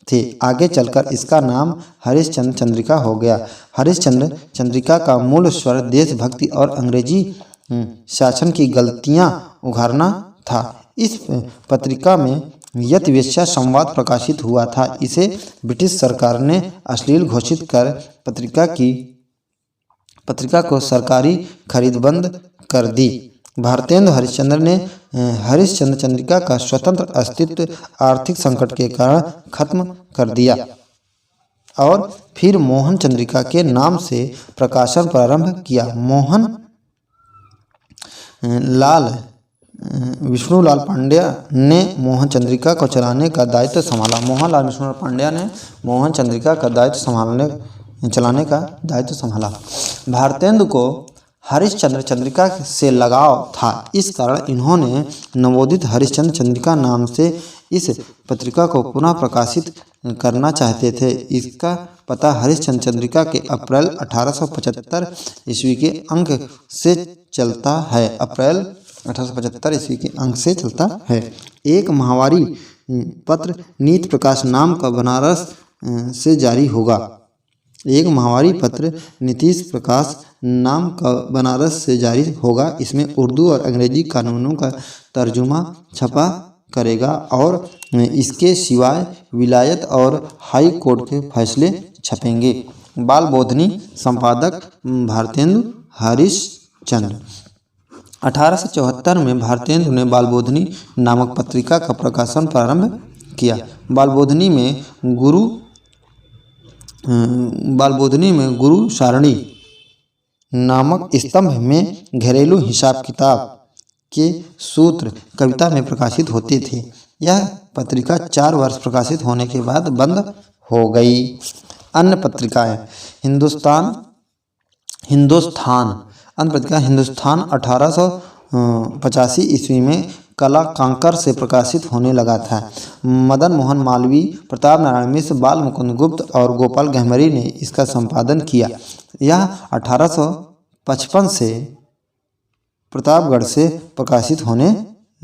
थे। आगे चलकर इसका नाम हरिश्चंद्र चंद्रिका हो गया। हरिश्चंद्र चंद्रिका का मूल स्वर देशभक्ति और अंग्रेजी शासन की गलतियां उघारना था। इस पत्रिका में यतिवेश्या संवाद प्रकाशित हुआ था। इसे ब्रिटिश सरकार ने अश्लील घोषित कर पत्रिका को सरकारी खरीद बंद कर दी। भारतेंदु हरिश्चंद्र ने हरिश्चंद्र चंद्रिका का स्वतंत्र अस्तित्व आर्थिक संकट के कारण खत्म कर दिया और फिर मोहन चंद्रिका के नाम से प्रकाशन प्रारंभ किया। विष्णुलाल पांड्या ने मोहन चंद्रिका को चलाने का दायित्व संभाला। विष्णुलाल पांड्या ने मोहन चंद्रिका का चलाने का दायित्व संभाला। भारतेंदु को हरिश्चंद्र चंद्रिका से लगाव था। इस कारण इन्होंने नवोदित हरिश्चंद्र चंद्रिका नाम से इस पत्रिका को पुनः प्रकाशित करना चाहते थे। इसका पता हरिश्चंद्र चंद्रिका के अप्रैल 1875 ईस्वी के अंक से चलता है। अप्रैल 1875 ईस्वी के अंक से चलता है। एक माहवारी पत्र नीति प्रकाश नाम का बनारस से जारी होगा। एक माहवारी पत्र नीतीश प्रकाश नाम का बनारस से जारी होगा। इसमें उर्दू और अंग्रेजी कानूनों का तर्जुमा छपा करेगा और इसके सिवाय विलायत और हाई कोर्ट के फैसले छपेंगे। बाल बोधनी संपादक भारतेंदु हरिश्चंद्र। 1874 में भारतेंदु ने बालबोधनी नामक पत्रिका का प्रकाशन प्रारंभ किया। बालबोधनी में गुरु सारणी नामक स्तंभ में घरेलू हिसाब किताब के सूत्र कविता में प्रकाशित होते थे। यह पत्रिका 4 वर्ष प्रकाशित होने के बाद बंद हो गई। अन्य पत्रिकाएं हिंदुस्तान अन्य पत्रिका हिंदुस्तान 1885 ईस्वी में कला कांकर से प्रकाशित होने लगा था। मदन मोहन मालवीय, प्रताप नारायण मिश्र, बाल मुकुंद गुप्त और गोपाल गहमरी ने इसका संपादन किया। यह 1855 से प्रतापगढ़ से प्रकाशित होने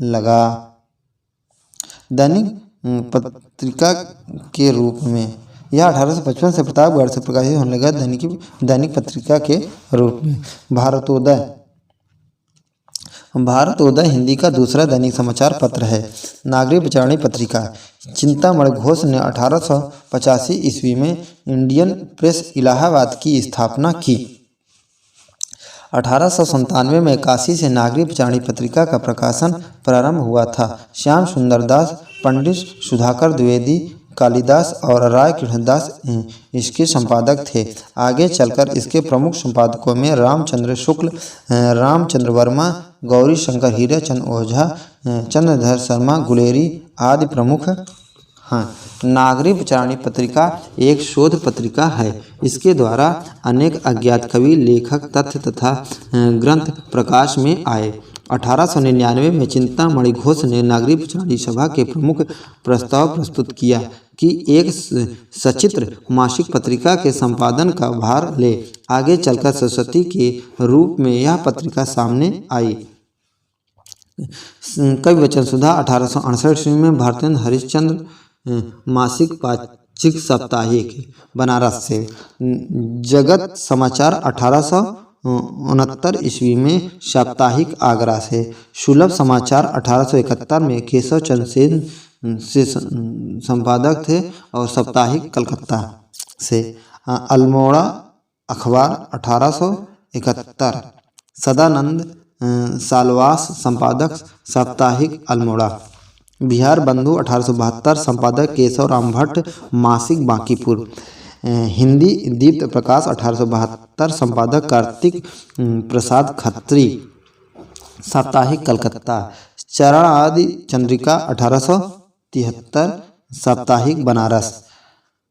लगा। दैनिक पत्रिका के रूप में यह 1855 से प्रतापगढ़ से प्रकाशित होने लगा दैनिक पत्रिका के रूप में। भारतोदय हिंदी का दूसरा दैनिक समाचार पत्र है। नागरिक विचारणी पत्रिका चिंतामणि घोष ने 1885 ईस्वी में इंडियन प्रेस इलाहाबाद की स्थापना की। 1897 में काशी से नागरिक विचारणी पत्रिका का प्रकाशन प्रारंभ हुआ था। श्याम सुंदर दास, पंडित सुधाकर द्विवेदी, कालिदास और राय कृष्णदास इसके संपादक थे। आगे चलकर इसके प्रमुख संपादकों में रामचंद्र शुक्ल, रामचंद्र वर्मा, गौरी शंकर हीराचंद ओझा, चंद्रधर शर्मा गुलेरी आदि प्रमुख हैं। नागरिक विचारणी पत्रिका एक शोध पत्रिका है। इसके द्वारा अनेक अज्ञात कवि, लेखक, तथ्य तथा ग्रंथ प्रकाश में आए। 1899 में चिंतामणि घोष ने नागरिक विचारणी सभा के प्रमुख प्रस्ताव प्रस्तुत किया कि एक सचित्र मासिक पत्रिका के संपादन का भार ले। आगे चलकर सरस्वती के रूप में यह पत्रिका सामने आई। कवि वचन सुधा 1868 में भारतेंदु हरिश्चंद्र मासिक पाक्षिक साप्ताहिक बनारस से। जगत समाचार 1869 ईस्वी में साप्ताहिक आगरा से। सुलभ समाचार 1871 में केशव चंद्र सेन से संपादक थे और साप्ताहिक कलकत्ता से। अल्मोड़ा अखबार 1871। सदानंद सालवास संपादक साप्ताहिक अल्मोड़ा। बिहार बंधु 1872 संपादक केशव राम भट्ट मासिक बांकीपुर। हिंदी दीप्त प्रकाश 1872 संपादक कार्तिक प्रसाद खत्री साप्ताहिक कलकत्ता। चरण आदि चंद्रिका 1873 साप्ताहिक बनारस।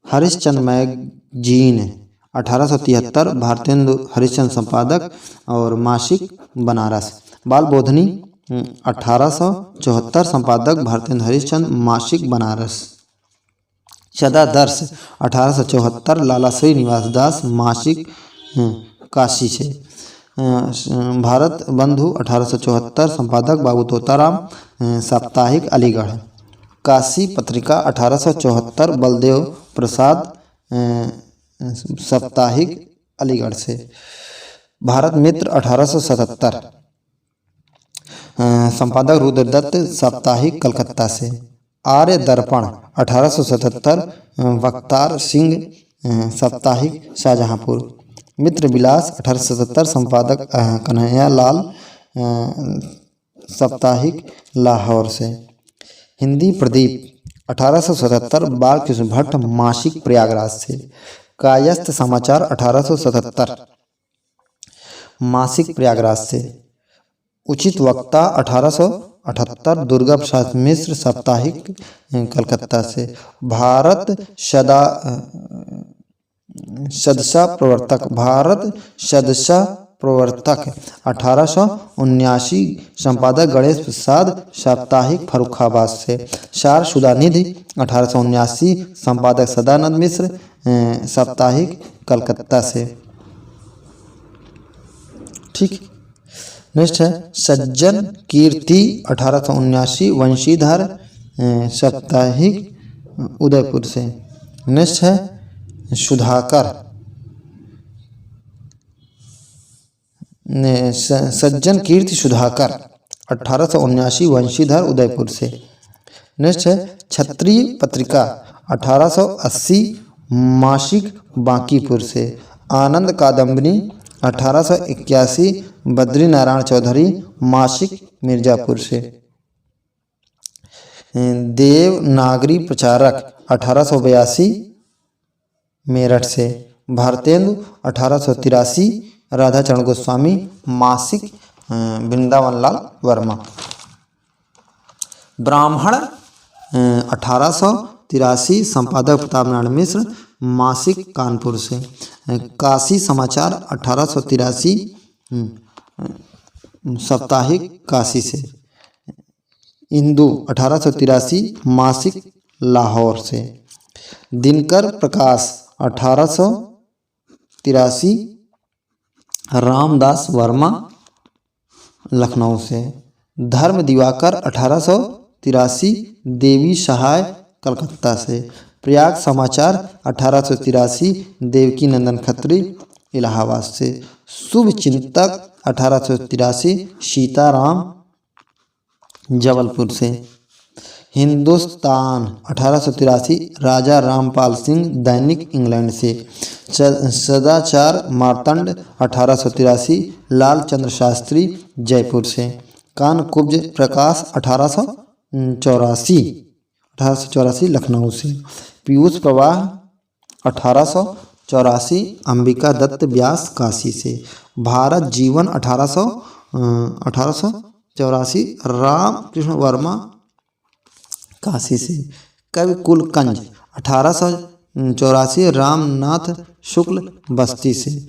हरिश्चंद्र मैगजीन 1873 भारतेंदु हरिश्चंद्र संपादक और मासिक बनारस। बाल बोधनी 1874 संपादक भारतेंदु हरिश्चंद्र मासिक बनारस। सदादर्श 1874 लाला श्रीनिवास दास मासिक काशी से। भारत बंधु 1874 संपादक बाबू तोताराम साप्ताहिक अलीगढ़। काशी पत्रिका 1874 बलदेव प्रसाद साप्ताहिक अलीगढ़ से। भारत मित्र 1877 संपादक रुद्रदत्त साप्ताहिक कलकत्ता से। आर्य दर्पण 1877 बख्तार सिंह साप्ताहिक शाहजहांपुर। मित्र विलास 1877 संपादक कन्हैया लाल साप्ताहिक लाहौर से। हिंदी प्रदीप 1877 बालकृष्ण भट्ट मासिक प्रयागराज से। कायस्थ समाचार 1877 मासिक प्रयागराज से। उचित वक्ता 1878 दुर्गा प्रसाद मिश्र साप्ताहिक कलकत्ता से। भारत सदसा प्रवर्तक 1879 संपादक गणेश प्रसाद साप्ताहिक फर्रुखाबाद से। सार सुधानिधि 1879 संपादक सदानंद मिश्र साप्ताहिक कलकत्ता से। ठीक, नेक्स्ट है सज्जन कीर्ति 1879 वंशीधर साप्ताहिक उदयपुर से। नेक्स्ट है सुधाकर सज्जन कीर्ति सुधाकर 1879 वंशीधर उदयपुर से। नेक्स्ट है क्षत्रिय पत्रिका 1880 मासिक बांकीपुर से। आनंद कादम्बनी 1881 बद्रीनारायण चौधरी मासिक मिर्जापुर से। देवनागरी प्रचारक 1882 मेरठ से। भारतेंदु 1883 राधाचरण गोस्वामी मासिक वृंदावन लाल वर्मा। ब्राह्मण 1883 संपादक प्रताप नारायण मिश्र मासिक कानपुर से। काशी समाचार 1883 साप्ताहिक काशी से। हिंदू 1883 मासिक लाहौर से। दिनकर प्रकाश 1883 रामदास वर्मा लखनऊ से। धर्म दिवाकर 1883 देवी सहाय कलकत्ता से। प्रयाग समाचार 1883 देवकी नंदन खत्री इलाहाबाद से। शुभ चिंतक 1883 सीताराम जबलपुर से। हिंदुस्तान 1883 राजा रामपाल सिंह दैनिक इंग्लैंड से। सदाचार मार्तंड 1883 लाल चंद्र शास्त्री जयपुर से। कानकुब्ज प्रकाश 1884 लखनऊ से। पीयूष प्रवाह 1884 अंबिका दत्त व्यास काशी से। भारत जीवन 1884 राम कृष्ण वर्मा काशी से। कवि कुलकंज 1884 रामनाथ शुक्ल बस्ती से।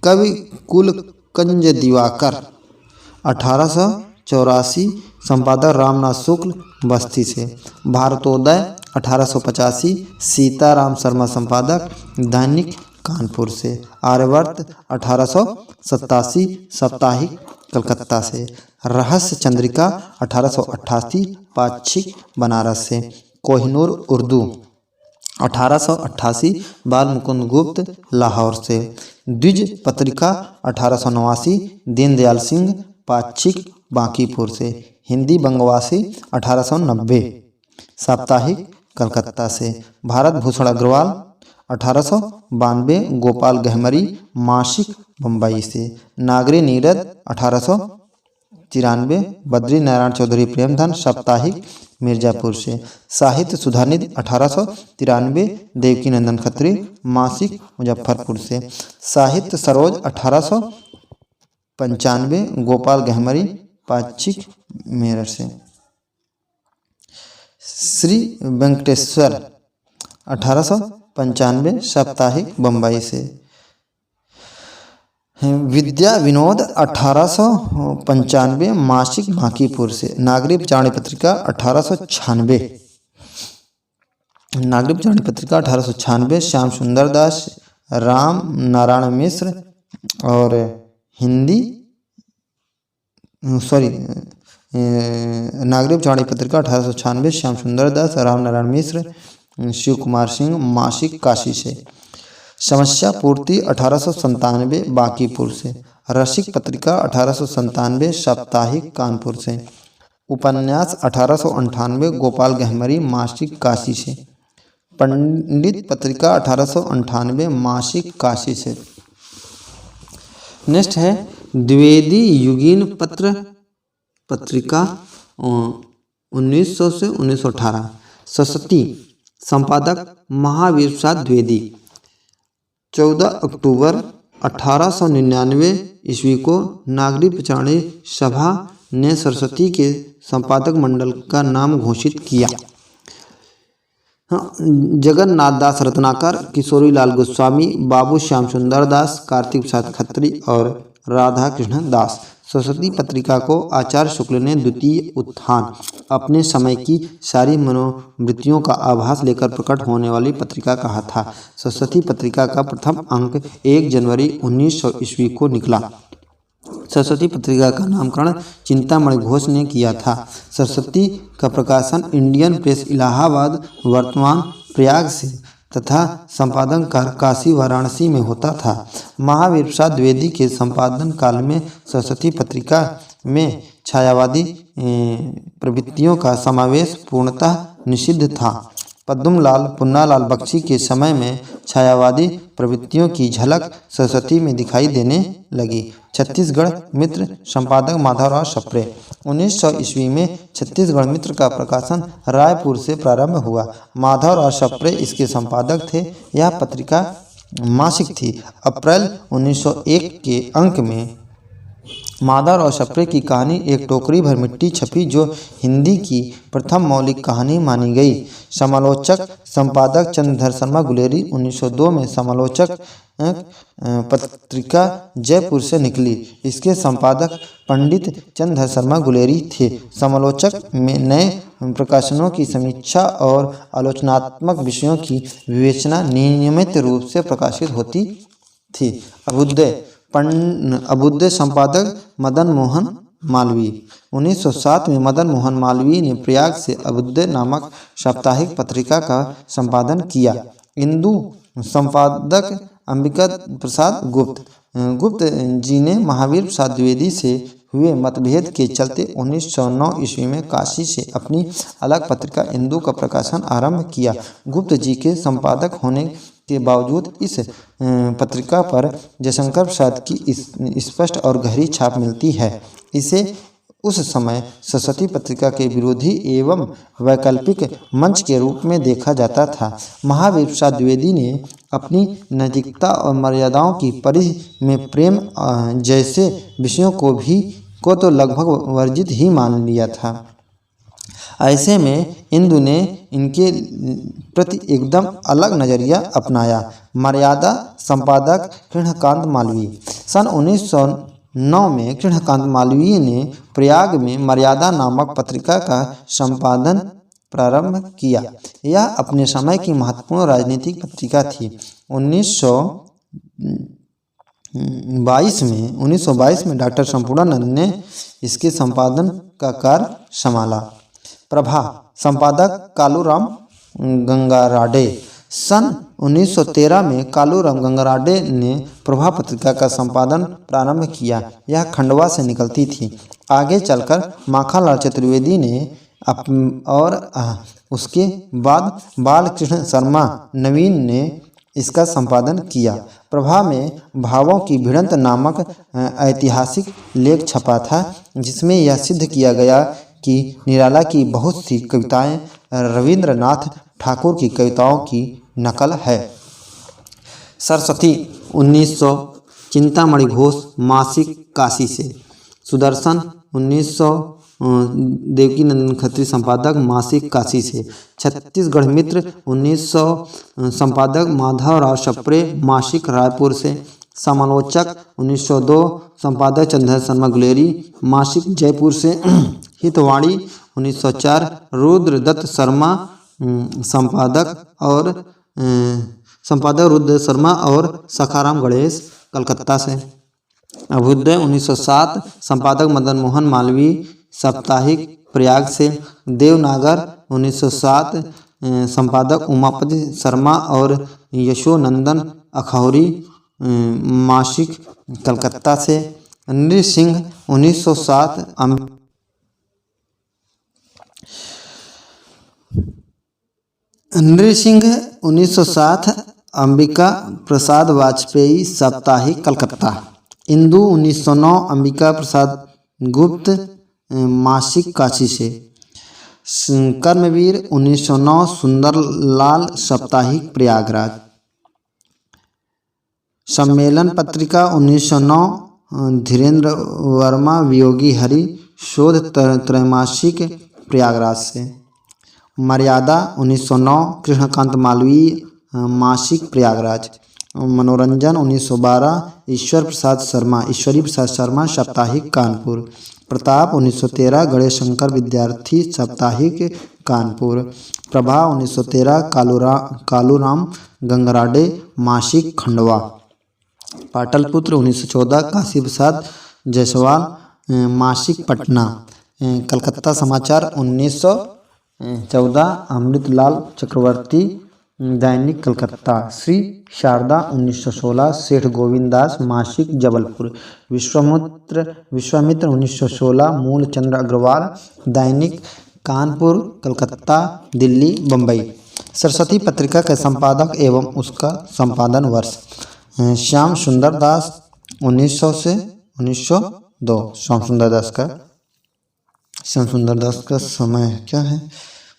कवि कुलकंज दिवाकर 1884 संपादक रामनाथ शुक्ल बस्ती से। भारतोदय 1885 सीताराम शर्मा संपादक दैनिक कानपुर से। आर्यवर्त 1887 साप्ताहिक कलकत्ता से। रहस्य चंद्रिका 1888 पाक्षिक बनारस से। कोहिनूर उर्दू 1888 बाल मुकुंद गुप्त लाहौर से। द्विज पत्रिका 1889 दीनदयाल सिंह पाक्षिक बांकीपुर से। हिंदी बंगवासी 1890 साप्ताहिक कलकत्ता से। भारत भूषण अग्रवाल 1892 गोपाल गहमरी मासिक बम्बई से। नागरी नीरद 1893 बद्री नारायण चौधरी प्रेमधन साप्ताहिक मिर्जापुर से। साहित्य सुधानिधि 1893 देवकी नंदन खत्री मासिक मुजफ्फरपुर से। साहित्य सरोज 1895 गोपाल गहमरी पाक्षिक मेरठ से। श्री वेंकटेश्वर 1895 साप्ताहिक बम्बई से। विद्या विनोद 1895 मासिक बांकीपुर से। नागरिक चाणी पत्रिका 1896 श्याम सुंदर दास राम नारायण मिश्र और नागरिक चाणी पत्रिका 1896 श्याम सुंदर दास राम नारायण मिश्र शिव कुमार सिंह मासिक काशी से। समस्या पूर्ति 1897 बांकीपुर से। रसिक पत्रिका 1897 साप्ताहिक कानपुर से। उपन्यास 1898 गोपाल गहमरी मासिक काशी से। पंडित पत्रिका 1898 मासिक काशी से। नेक्स्ट है द्विवेदी युगीन पत्रिका 1900 से 1918। सरस्वती संपादक महावीर प्रसाद द्विवेदी। 14 अक्टूबर 1899 ईस्वी को नागरिक प्रचारणी सभा ने सरस्वती के संपादक मंडल का नाम घोषित किया। जगन्नाथ दास रत्नाकर, किशोरी लाल गोस्वामी, बाबू श्याम सुंदर दास, कार्तिक प्रसाद खत्री और राधा कृष्ण दास। सरस्वती पत्रिका को आचार्य शुक्ल ने द्वितीय उत्थान अपने समय की सारी मनोवृत्तियों का आभास लेकर प्रकट होने वाली पत्रिका कहा था। सरस्वती पत्रिका का प्रथम अंक 1 जनवरी 1900 ईस्वी को निकला। सरस्वती पत्रिका का नामकरण चिंतामणि घोष ने किया था। सरस्वती का प्रकाशन इंडियन प्रेस इलाहाबाद वर्तमान प्रयाग से तथा संपादन कार्य काशी वाराणसी में होता था। महावीर प्रसाद द्विवेदी के संपादन काल में सरस्वती पत्रिका में छायावादी प्रवृत्तियों का समावेश पूर्णतः निषिद्ध था। पद्मलाल पुन्नालाल बख्शी के समय में छायावादी प्रवृत्तियों की झलक सरस्वती में दिखाई देने लगी। छत्तीसगढ़ मित्र संपादक माधवराव सप्रे। 1900 ईस्वी में छत्तीसगढ़ मित्र का प्रकाशन रायपुर से प्रारंभ हुआ। माधवराव सप्रे इसके संपादक थे। यह पत्रिका मासिक थी। अप्रैल 1901 के अंक में माधवराव सप्रे की कहानी एक टोकरी भर मिट्टी छपी, जो हिंदी की प्रथम मौलिक कहानी मानी गई। समालोचक संपादक चंद्रधर शर्मा गुलेरी। 1902 में समालोचक पत्रिका जयपुर से निकली। इसके संपादक पंडित चंद्रधर शर्मा गुलेरी थे। समालोचक में नए प्रकाशनों की समीक्षा और आलोचनात्मक विषयों की विवेचना नियमित रूप से प्रकाशित होती थी। अभ्युदय संपादक मदन मोहन मालवीय। 1907 में मदन मोहन मालवीय ने प्रयाग से अभ्युदय नामक साप्ताहिक पत्रिका का संपादन किया। इंदु संपादक अंबिका प्रसाद गुप्त। गुप्त जी ने महावीर प्रसाद द्विवेदी से हुए मतभेद के चलते 1909 ईस्वी में काशी से अपनी अलग पत्रिका इंदु का प्रकाशन आरंभ किया। गुप्त जी के संपादक होने के बावजूद इस पत्रिका पर जयशंकर प्रसाद की स्पष्ट और गहरी छाप मिलती है। इसे उस समय सरस्वती पत्रिका के विरोधी एवं वैकल्पिक मंच के रूप में देखा जाता था। महावीर प्रसाद द्विवेदी ने अपनी नैतिकता और मर्यादाओं की परिधि में प्रेम जैसे विषयों को तो लगभग वर्जित ही मान लिया था। ऐसे में इंदु ने इनके प्रति एकदम अलग नजरिया अपनाया। मर्यादा संपादक कृष्णकांत मालवीय। सन 1909 में कृष्णकांत मालवीय ने प्रयाग में मर्यादा नामक पत्रिका का संपादन प्रारंभ किया। यह अपने समय की महत्वपूर्ण राजनीतिक पत्रिका थी। 1922 में डॉक्टर संपूर्णानंद ने इसके संपादन का कार्य संभाला। प्रभा संपादक कालूराम गंगाराडे। सन 1913 में कालूराम गंगाराडे ने प्रभा पत्रिका का संपादन प्रारंभ किया। यह खंडवा से निकलती थी। आगे चलकर माखनलाल चतुर्वेदी ने और उसके बाद बालकृष्ण शर्मा नवीन ने इसका संपादन किया। प्रभा में भावों की भिड़ंत नामक ऐतिहासिक लेख छपा था, जिसमें यह सिद्ध किया गया कि निराला की बहुत सी कविताएं रविंद्रनाथ ठाकुर की कविताओं की नकल है। सरस्वती 1900 चिंतामणि घोष मासिक काशी से। सुदर्शन 1900 देवकीनंदन खत्री संपादक मासिक काशी से। छत्तीसगढ़ मित्र 1900 संपादक माधवराव सप्रे मासिक रायपुर से। समालोचक 1902 संपादक चंद्रधर शर्मा गुलेरी मासिक जयपुर से। हितवाणी 1904 रुद्रदत्त शर्मा संपादक रुद्र शर्मा और सखाराम गणेश कलकत्ता से। अभ्युदय 1907 संपादक मदन मोहन मालवीय साप्ताहिक प्रयाग से। देवनागर 1907 संपादक उमापति शर्मा और यशोनंदन अखौरी मासिक कलकत्ता से। नृसिंह 1907 नृसिंह 1907 अंबिका प्रसाद वाजपेयी साप्ताहिक कलकत्ता। इंदु 1909 अंबिका प्रसाद गुप्त मासिक काशी से। कर्मवीर 1909 सुंदरलाल साप्ताहिक प्रयागराज। सम्मेलन पत्रिका 1909 धीरेन्द्र वर्मा वियोगी हरि शोध त्रैमासिक प्रयागराज से। मर्यादा 1909 कृष्णकांत मालवीय मासिक प्रयागराज। मनोरंजन 1912 ईश्वरी प्रसाद शर्मा साप्ताहिक कानपुर। प्रताप 1913 गणेश शंकर विद्यार्थी साप्ताहिक कानपुर। प्रभा 1913 कालूराम गंगराडे मासिक खंडवा। पाटलिपुत्र 1914 काशी प्रसाद जायसवाल मासिक पटना। कलकत्ता समाचार 1914 अमृतलाल चक्रवर्ती दैनिक कलकत्ता, श्री शारदा 1916, सेठ गोविंद दास, मासिक जबलपुर, विश्वामित्र 1916, मूलचंद्र अग्रवाल, दैनिक कानपुर, कलकत्ता, दिल्ली, बम्बई। सरस्वती पत्रिका के संपादक एवं उसका संपादन वर्ष श्याम सुंदर दास 1900 से 1902। श्याम सुंदर दास का समय क्या है?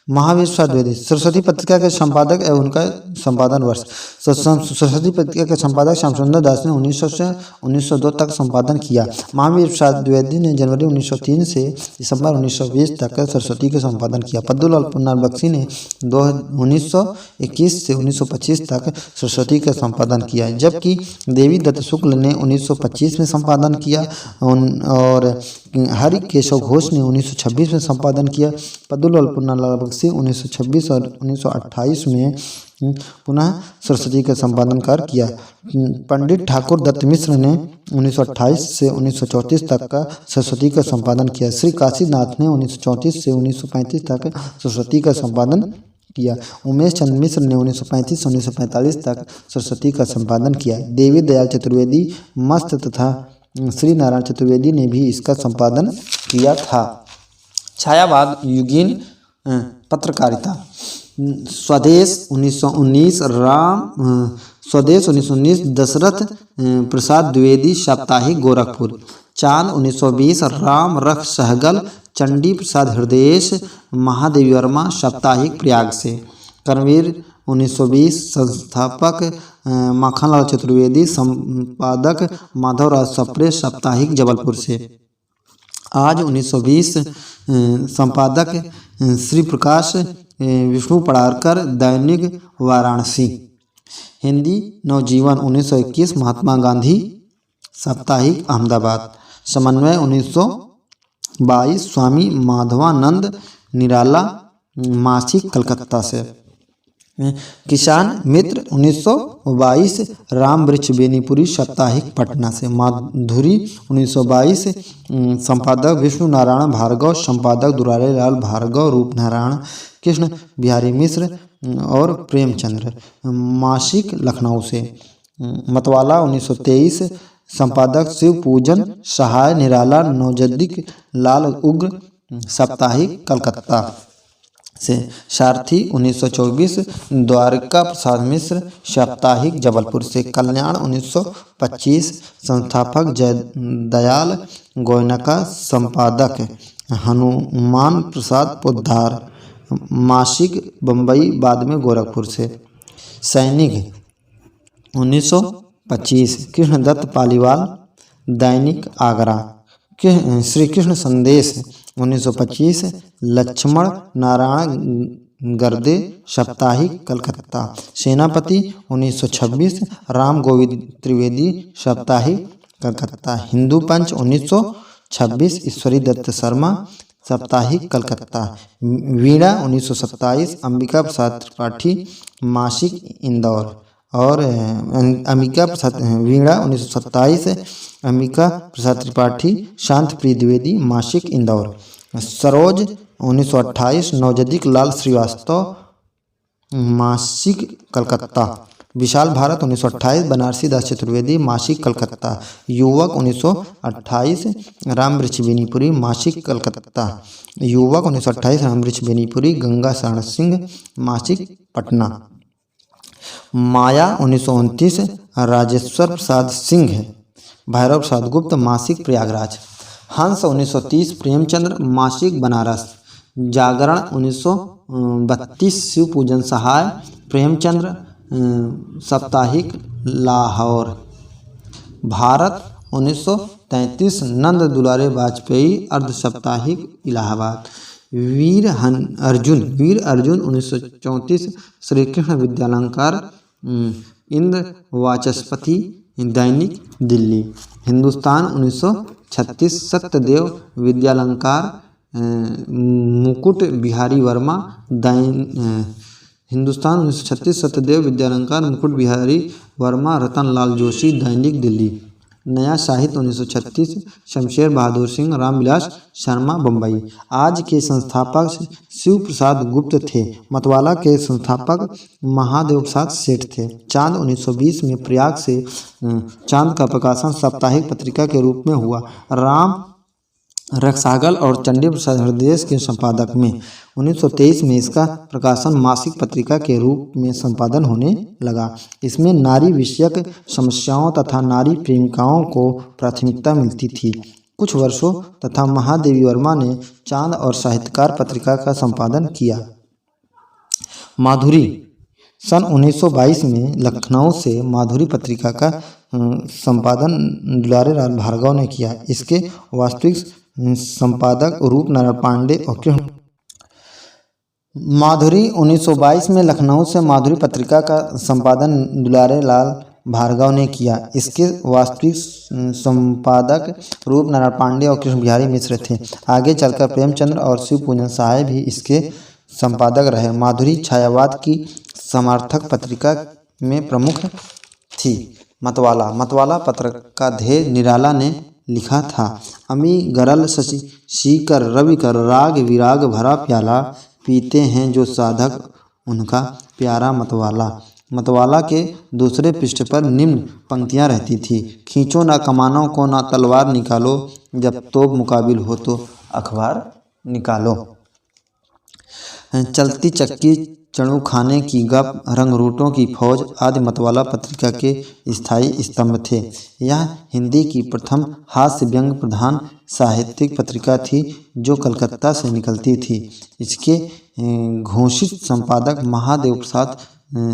महावीर प्रसाद द्विवेदी, सरस्वती पत्रिका के संपादक एवं उनका संपादन वर्ष। सरस्वती पत्रिका के संपादक श्याम सुंदर दास ने 1900 से 1902 तक संपादन किया। महावीर प्रसाद द्विवेदी ने जनवरी 1903 से दिसंबर 1920 तक सरस्वती का संपादन किया। पद्दूलाल पुनर्बक्सी ने 1921 से 1925 तक सरस्वती का संपादन किया, जबकि देवी दत्त शुक्ल ने 1925 में संपादन किया और हरि केशव घोष ने 1926 में संपादन किया। पद्दूलाल पुनर्बक्सी 1926 और 1928 में पुनः सरस्वती का संपादन कार्य किया। पंडित ठाकुर दत्त मिश्र ने 1928 से 1934 तक का सरस्वती का संपादन किया। श्री काशीनाथ ने 1934 से 1935 तक सरस्वती का संपादन किया। उमेश चंद्र मिश्र ने 1935 से 1945 तक सरस्वती का संपादन किया। देवी दयाल चतुर्वेदी मस्त तथा श्री नारायण चतुर्वेदी ने भी इसका संपादन किया था। छायावाद युगीन पत्रकारिता, स्वदेश 1919, स्वदेश 1919, दशरथ प्रसाद द्विवेदी साप्ताहिक, गोरखपुर। चांद 1920, राम रख सहगल, चंडी प्रसाद हृदयेश, महादेवी वर्मा साप्ताहिक, प्रयाग से। कर्मवीर 1920, संस्थापक माखनलाल चतुर्वेदी, संपादक माधवराज सप्रे साप्ताहिक, जबलपुर से। आज 1920, संपादक श्री प्रकाश विष्णु पड़ारकर, दैनिक वाराणसी। हिंदी नवजीवन 1921, महात्मा गांधी साप्ताहिक, अहमदाबाद। समन्वय 1922, स्वामी माधवानंद निराला मासिक, कलकत्ता से। किसान मित्र 1922, राम वृक्ष बेनीपुरी साप्ताहिक, पटना से। माधुरी 1922, संपादक विष्णु नारायण भार्गव, संपादक दुलारी लाल भार्गव, रूपनारायण कृष्ण बिहारी मिश्र और प्रेमचंद्र, मासिक, लखनऊ से। मतवाला 1923, संपादक शिव पूजन सहाय, निराला नौजदिक लाल उग्र साप्ताहिक, कलकत्ता से। सारथी 1924, द्वारका प्रसाद मिश्र साप्ताहिक, जबलपुर से। कल्याण 1925, संस्थापक जयदयाल गोयनका, संपादक हनुमान प्रसाद पोद्दार, मासिक, बम्बई, बाद में गोरखपुर से। सैनिक 1925, कृष्णदत्त पालीवाल, दैनिक आगरा। श्री कृष्ण संदेश 1925, लक्ष्मण नारायण गर्दे साप्ताहिक, कलकत्ता। सेनापति 1926, राम गोविंद त्रिवेदी साप्ताहिक, कलकत्ता। हिंदू पंच 1926, ईश्वरी दत्त शर्मा साप्ताहिक, कलकत्ता। वीणा 1927, अंबिका प्रसाद त्रिपाठी, मासिक, इंदौर। और अंबिका प्रसाद वीणा 1927, अंबिका प्रसाद त्रिपाठी, शांत प्रिय द्विवेदी, मासिक, इंदौर। सरोज 1928, नवजदिक लाल श्रीवास्तव, मासिक, कलकत्ता। विशाल भारत 1928, बनारसी दास चतुर्वेदी, मासिक, कलकत्ता। युवक 1928, राम वृक्ष बेनीपुरी, मासिक, कलकत्ता। युवक 1928, राम वृक्ष बेनीपुरी, गंगा शरण सिंह, मासिक, पटना। माया 1929, राजेश्वर प्रसाद सिंह, भैरव प्रसाद गुप्त, मासिक, प्रयागराज। हंस 1930, प्रेमचंद्र, मासिक, बनारस। जागरण 1932, शिव पूजन सहाय, प्रेमचंद्र साप्ताहिक, लाहौर। भारत 1933, नंद दुलारे वाजपेयी, अर्ध साप्ताहिक, इलाहाबाद। वीर अर्जुन 1934, श्री कृष्ण विद्यालंकार, इंद्र वाचस्पति, दैनिक, दिल्ली। हिंदुस्तान 1936, सत्यदेव विद्यालंकार, मुकुट बिहारी वर्मा, हिंदुस्तान 1936, सत्यदेव विद्यालंकार, मुकुट बिहारी वर्मा, रतन लाल जोशी, दैनिक, दिल्ली। नया साहित्य 1936, शमशेर बहादुर सिंह, रामविलास शर्मा, बम्बई। आज के संस्थापक शिव प्रसाद गुप्त थे। मतवाला के संस्थापक महादेव प्रसाद सेठ थे। चांद 1920 में प्रयाग से चांद का प्रकाशन साप्ताहिक पत्रिका के रूप में हुआ। राम रक्षागल और चंडी प्रसाद हृदय के संपादक में 1923 में इसका प्रकाशन मासिक पत्रिका के रूप में संपादन होने लगा। इसमें नारी विषयक समस्याओं तथा नारी प्रेमिकाओं को प्राथमिकता मिलती थी। कुछ वर्षों तथा महादेवी वर्मा ने चांद और साहित्यकार पत्रिका का संपादन किया। माधुरी सन 1922 में लखनऊ से माधुरी पत्रिका का संपादन दुलारे लाल भार्गव ने किया। इसके वास्तविक संपादक रूपनारायण पांडे और कृष्ण। माधुरी 1922 में लखनऊ से माधुरी पत्रिका का संपादन दुलारे लाल भार्गव ने किया। इसके वास्तविक संपादक रूपनारायण पांडे और कृष्ण बिहारी मिश्र थे। आगे चलकर प्रेमचंद्र और शिवपूजन सहाय भी इसके संपादक रहे। माधुरी छायावाद की समर्थक पत्रिका में प्रमुख थी। मतवाला पत्र का ध्येय निराला ने लिखा था। अमी गरल शशि सीकर रवि कर राग विराग भरा प्याला, पीते हैं जो साधक उनका प्यारा मतवाला। मतवाला के दूसरे पृष्ठ पर निम्न पंक्तियां रहती थी। खींचो ना कमानों को, ना तलवार निकालो, जब तोप मुकाबिल हो तो अखबार निकालो। चलती चक्की चणू खाने की गप, रंगरूटों की फौज आदि मतवाला पत्रिका के स्थायी स्तंभ थे। यह हिंदी की प्रथम हास्य व्यंग प्रधान साहित्यिक पत्रिका थी जो कलकत्ता से निकलती थी। इसके घोषित संपादक महादेव प्रसाद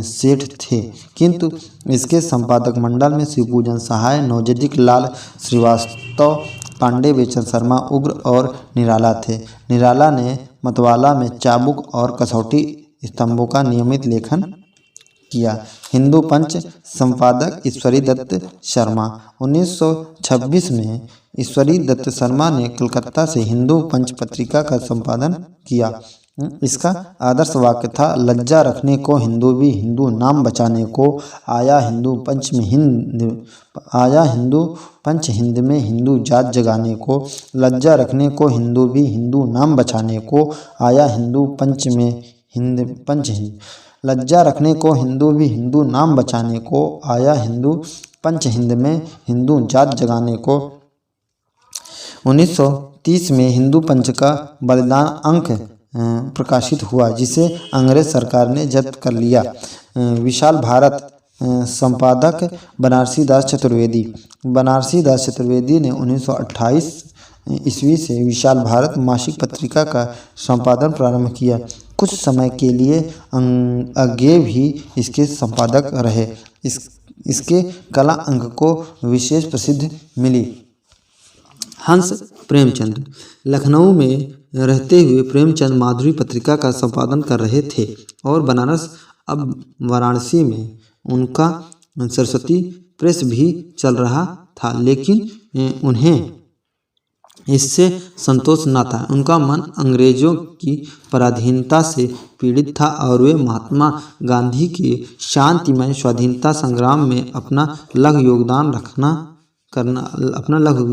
सेठ थे, किंतु इसके संपादक मंडल में शिवपूजन सहाय, नवजदिक लाल श्रीवास्तव, पांडे बेचन शर्मा, उग्र और निराला थे। निराला ने मतवाला में चाबुक और कसौटी स्तंभों का नियमित लेखन किया। हिंदू पंच संपादक ईश्वरी दत्त शर्मा। 1926 में ईश्वरी दत्त शर्मा ने कलकत्ता से हिंदू पंच पत्रिका का संपादन किया। इसका आदर्श वाक्य था, लज्जा रखने को हिंदू भी, हिंदू नाम बचाने को आया हिंदू पंच हिंद में हिंदू जात जगाने को। लज्जा रखने को हिंदू भी, हिंदू नाम बचाने को आया हिंदू पंच हिंद। लज्जा रखने को हिंदू भी, हिंदू नाम बचाने को आया हिंदू पंच हिंद में हिंदू जात जगाने को। 1930 में हिंदू पंच का बलिदान अंक प्रकाशित हुआ, जिसे अंग्रेज सरकार ने जब्त कर लिया। विशाल भारत संपादक बनारसी दास चतुर्वेदी। बनारसी दास चतुर्वेदी ने 1928 ईस्वी से विशाल भारत मासिक पत्रिका का संपादन प्रारंभ किया। कुछ समय के लिए अज्ञे भी इसके संपादक रहे। इसके कला अंक को विशेष प्रसिद्धि मिली। हंस प्रेमचंद। लखनऊ में रहते हुए प्रेमचंद माधुरी पत्रिका का संपादन कर रहे थे और बनारस अब वाराणसी में उनका सरस्वती प्रेस भी चल रहा था, लेकिन उन्हें इससे संतोष न था। उनका मन अंग्रेजों की पराधीनता से पीड़ित था और वे महात्मा गांधी के शांतिमय स्वाधीनता संग्राम में अपना लघु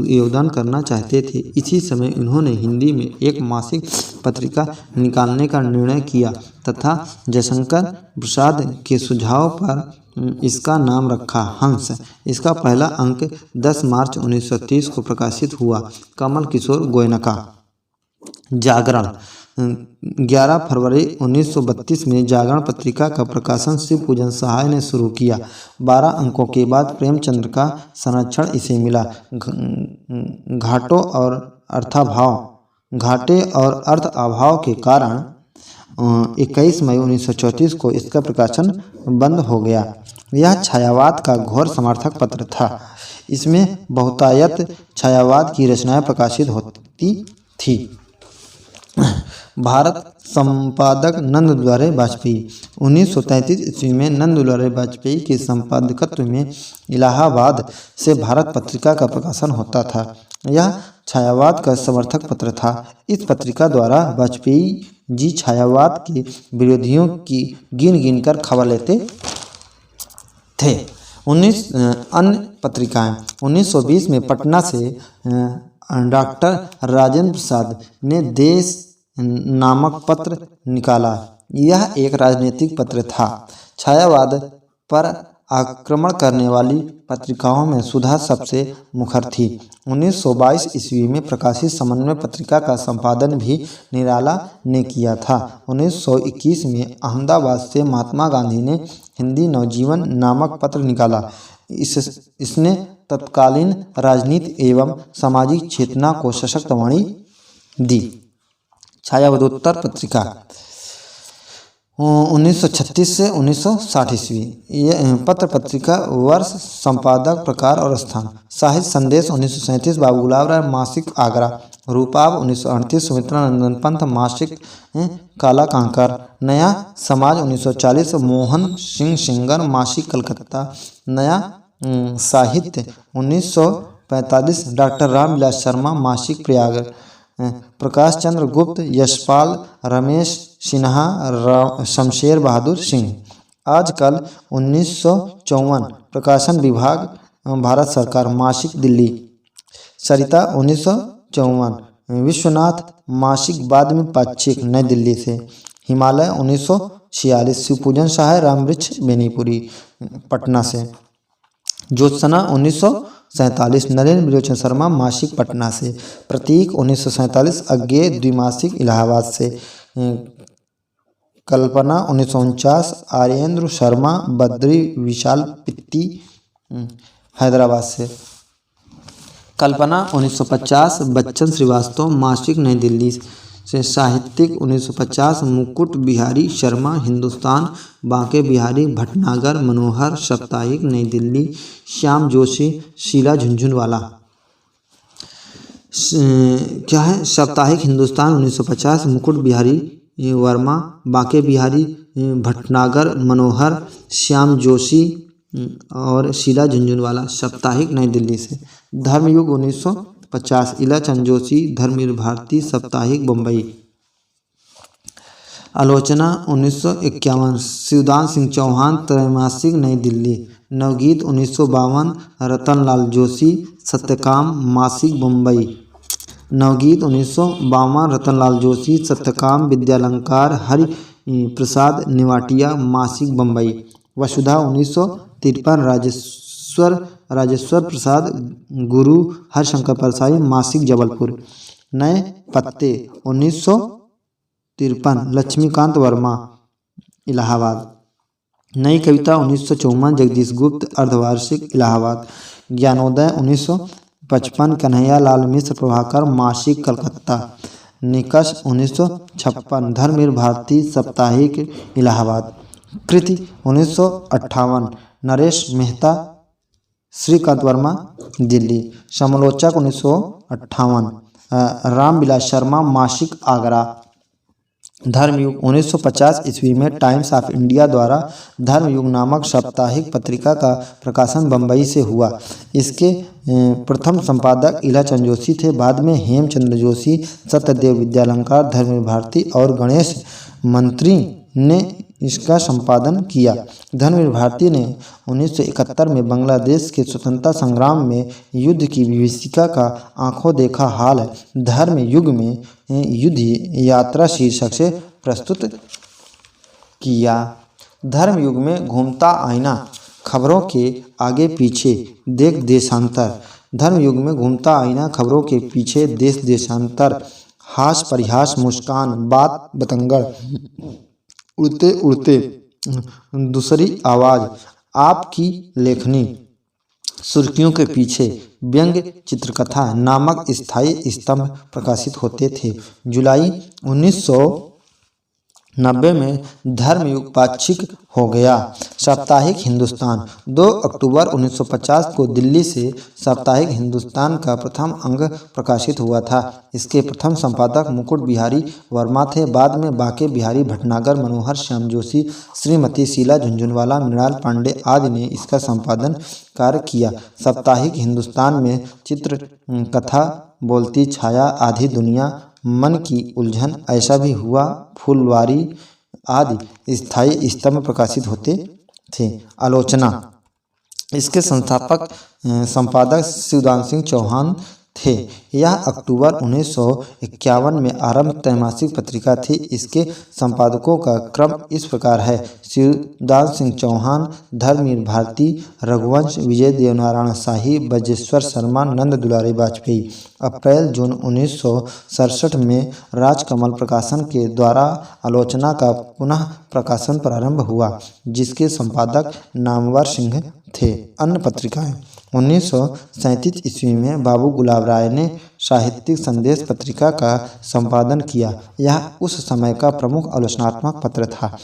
योगदान करना चाहते थे। इसी समय उन्होंने हिंदी में एक मासिक पत्रिका निकालने का निर्णय किया तथा जयशंकर प्रसाद के सुझाव पर इसका नाम रखा हंस। इसका पहला अंक 10 मार्च 1930 को प्रकाशित हुआ। कमल किशोर गोयनका। जागरण। 11 फरवरी 1932 में जागरण पत्रिका का प्रकाशन शिवपूजन सहाय ने शुरू किया। 12 अंकों के बाद प्रेमचंद्र का संरक्षण इसे मिला। घाटे और अर्थ अभाव के कारण 21 मई 1934 को इसका प्रकाशन बंद हो गया। यह छायावाद का घोर समर्थक पत्र था। इसमें बहुतायत छायावाद की रचनाएं प्रकाशित होती थी। भारत संपादक नंद दुलारे वाजपेयी। 1933 ईस्वी में नंद दुलारे वाजपेयी के संपादकत्व में इलाहाबाद से भारत पत्रिका का प्रकाशन होता था। यह छायावाद का समर्थक पत्र था। इस पत्रिका द्वारा वाजपेयी जी छायावाद के विरोधियों की गिन कर खबर लेते थे। अन्य पत्रिकाएं 1920 में पटना से डॉक्टर राजेंद्र प्रसाद ने देश नामक पत्र निकाला। यह एक राजनीतिक पत्र था। छायावाद पर आक्रमण करने वाली पत्रिकाओं में सुधा सबसे मुखर थी। 1922 ईस्वी में प्रकाशित समन्वय पत्रिका का संपादन भी निराला ने किया था। 1921 में अहमदाबाद से महात्मा गांधी ने हिंदी नवजीवन नामक पत्र निकाला। इसने तत्कालीन राजनीति एवं सामाजिक चेतना को सशक्त वाणी दी। छायावादोत्तर पत्रिका 1936 से 1960 ईस्वी। यह पत्र पत्रिका वर्ष, संपादक, प्रकार और स्थान। साहित्य संदेश 1937 बाबू गुलाब राय मासिक आगरा। रूपाब 1938 सुमित्रा नंदन पंत मासिक काला कांकर। नया समाज 1940 मोहन सिंह सेंगर मासिक कलकत्ता। नया साहित्य 1945 डॉक्टर रामविलास शर्मा मासिक प्रयाग। प्रकाश चंद्र गुप्त, यशपाल, रमेश सिन्हा, शमशेर बहादुर सिंह। आजकल 1954 प्रकाशन विभाग, भारत सरकार मासिक दिल्ली। सरिता 1954। विश्वनाथ मासिक बाद में पाक्षिक नई दिल्ली से। हिमालय 1946 शिवपूजन सहाय रामवृक्ष बेनीपुरी पटना से। ज्योत्सना 1947 नरेंद्र विलोचन शर्मा मासिक पटना से। प्रतीक 1947 अज्ञेय द्विमासिक इलाहाबाद से। कल्पना 1949 आर्येंद्र शर्मा बद्री विशाल पित्ती हैदराबाद से। कल्पना 1950 बच्चन श्रीवास्तव मासिक नई दिल्ली से। साहित्यिक 1950 मुकुट बिहारी शर्मा हिंदुस्तान। बांके बिहारी भटनागर मनोहर साप्ताहिक नई दिल्ली। श्याम जोशी शीला झुनझुनवाला क्या है साप्ताहिक हिंदुस्तान 1950। मुकुट बिहारी वर्मा बांके बिहारी भटनागर मनोहर श्याम जोशी और शीला झुनझुनवाला साप्ताहिक नई दिल्ली से। धर्मयुग 1950 इला चंद जोशी धर्मवीर भारती साप्ताहिक बम्बई। आलोचना 1951 शिवदान सिंह चौहान त्रैमासिक नई दिल्ली। नवगीत 1952 रतनलाल जोशी सत्यकाम मासिक बम्बई। नवगीत 1952 रतनलाल जोशी सत्यकाम विद्यालंकार हरि प्रसाद निवाटिया मासिक बम्बई। वसुधा 1953 राजेश्वर प्रसाद गुरु हरिशंकर परसाई मासिक जबलपुर। नए पत्ते 1953 लक्ष्मीकांत वर्मा इलाहाबाद। नई कविता 1954 जगदीश गुप्त अर्धवार्षिक इलाहाबाद। ज्ञानोदय 1955 कन्हैया लाल मिश्र प्रभाकर मासिक कलकत्ता। निकष 1956 धर्मवीर भारती साप्ताहिक इलाहाबाद। कृति 1958 नरेश मेहता श्रीकांत वर्मा दिल्ली। समालोचक 1958 रामविलास शर्मा मासिक आगरा। धर्मयुग 1950 ईस्वी में टाइम्स ऑफ इंडिया द्वारा धर्मयुग नामक साप्ताहिक पत्रिका का प्रकाशन बम्बई से हुआ। इसके प्रथम संपादक इला चंद जोशी थे। बाद में हेमचंद्र जोशी, सत्यदेव विद्यालंकार, धर्मवीर भारती और गणेश मंत्री ने इसका संपादन किया। धर्मवीर भारती ने 1971 में बांग्लादेश के स्वतंत्रता संग्राम में युद्ध की विभीषिका का आंखों देखा हाल धर्म युग में युद्ध यात्रा शीर्षक से प्रस्तुत किया। धर्म युग में घूमता आईना खबरों के आगे पीछे देश देशांतर। धर्म युग में घूमता आईना खबरों के पीछे देश देशांतर। हास परिहास मुस्कान बात बतंगड़ उड़ते उड़ते दूसरी आवाज़ आपकी लेखनी सुर्खियों के पीछे व्यंग्य चित्रकथा नामक स्थायी स्तंभ प्रकाशित होते थे। जुलाई 1990 में धर्मयुग पाक्षिक हो गया। साप्ताहिक हिंदुस्तान 2 अक्टूबर 1950 को दिल्ली से साप्ताहिक हिंदुस्तान का प्रथम अंक प्रकाशित हुआ था। इसके प्रथम संपादक मुकुट बिहारी वर्मा थे। बाद में बांके बिहारी भटनागर मनोहर श्याम जोशी श्रीमती शीला झुनझुनवाला मृणाल पांडे आदि ने इसका संपादन कार्य किया। साप्ताहिक हिंदुस्तान में चित्र कथा बोलती छाया आधी दुनिया मन की उलझन ऐसा भी हुआ फुलवारी आदि स्थायी स्तंभ प्रकाशित होते थे। आलोचना इसके संस्थापक संपादक शिवदान सिंह चौहान थे। यह अक्टूबर 1951 में आरंभ त्रैमासिक पत्रिका थी। इसके संपादकों का क्रम इस प्रकार है: शिवदान सिंह चौहान, धर्मवीर भारती, रघुवंश, विजय देवनारायण शाही, ब्रजेश्वर शर्मा, नंद दुलारी वाजपेयी। अप्रैल जून 1967 में राजकमल प्रकाशन के द्वारा आलोचना का पुनः प्रकाशन प्रारंभ हुआ, जिसके संपादक नामवर सिंह थे। अन्य पत्रिकाएं: 1937 ईस्वी में बाबू गुलाब राय ने साहित्यिक संदेश पत्रिका का संपादन किया। यह उस समय का प्रमुख आलोचनात्मक पत्र था।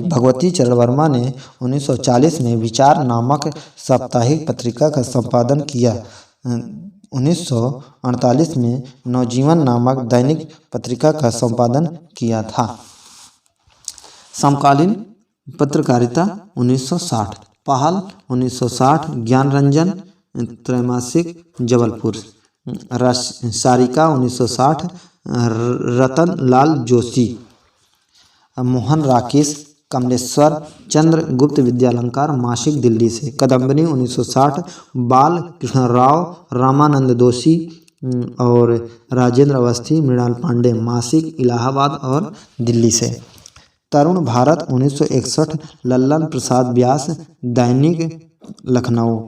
भगवती चरण वर्मा ने 1940 में विचार नामक साप्ताहिक पत्रिका का संपादन किया। 1948 में नवजीवन नामक दैनिक पत्रिका का संपादन किया था। समकालीन पत्रकारिता 1960, पहल 1960, ज्ञान रंजन त्रैमासिक जबलपुर, सारिका 1960, रतन लाल जोशी, मोहन राकेश, कमलेश्वर चंद्र गुप्त विद्यालंकार मासिक दिल्ली से, कदम्बनी 1960, बाल कृष्णराव, रामानंद दोषी और राजेंद्र अवस्थी, मृणाल पांडे मासिक इलाहाबाद और दिल्ली से, तरुण भारत 1961, लल्लन प्रसाद व्यास दैनिक लखनऊ,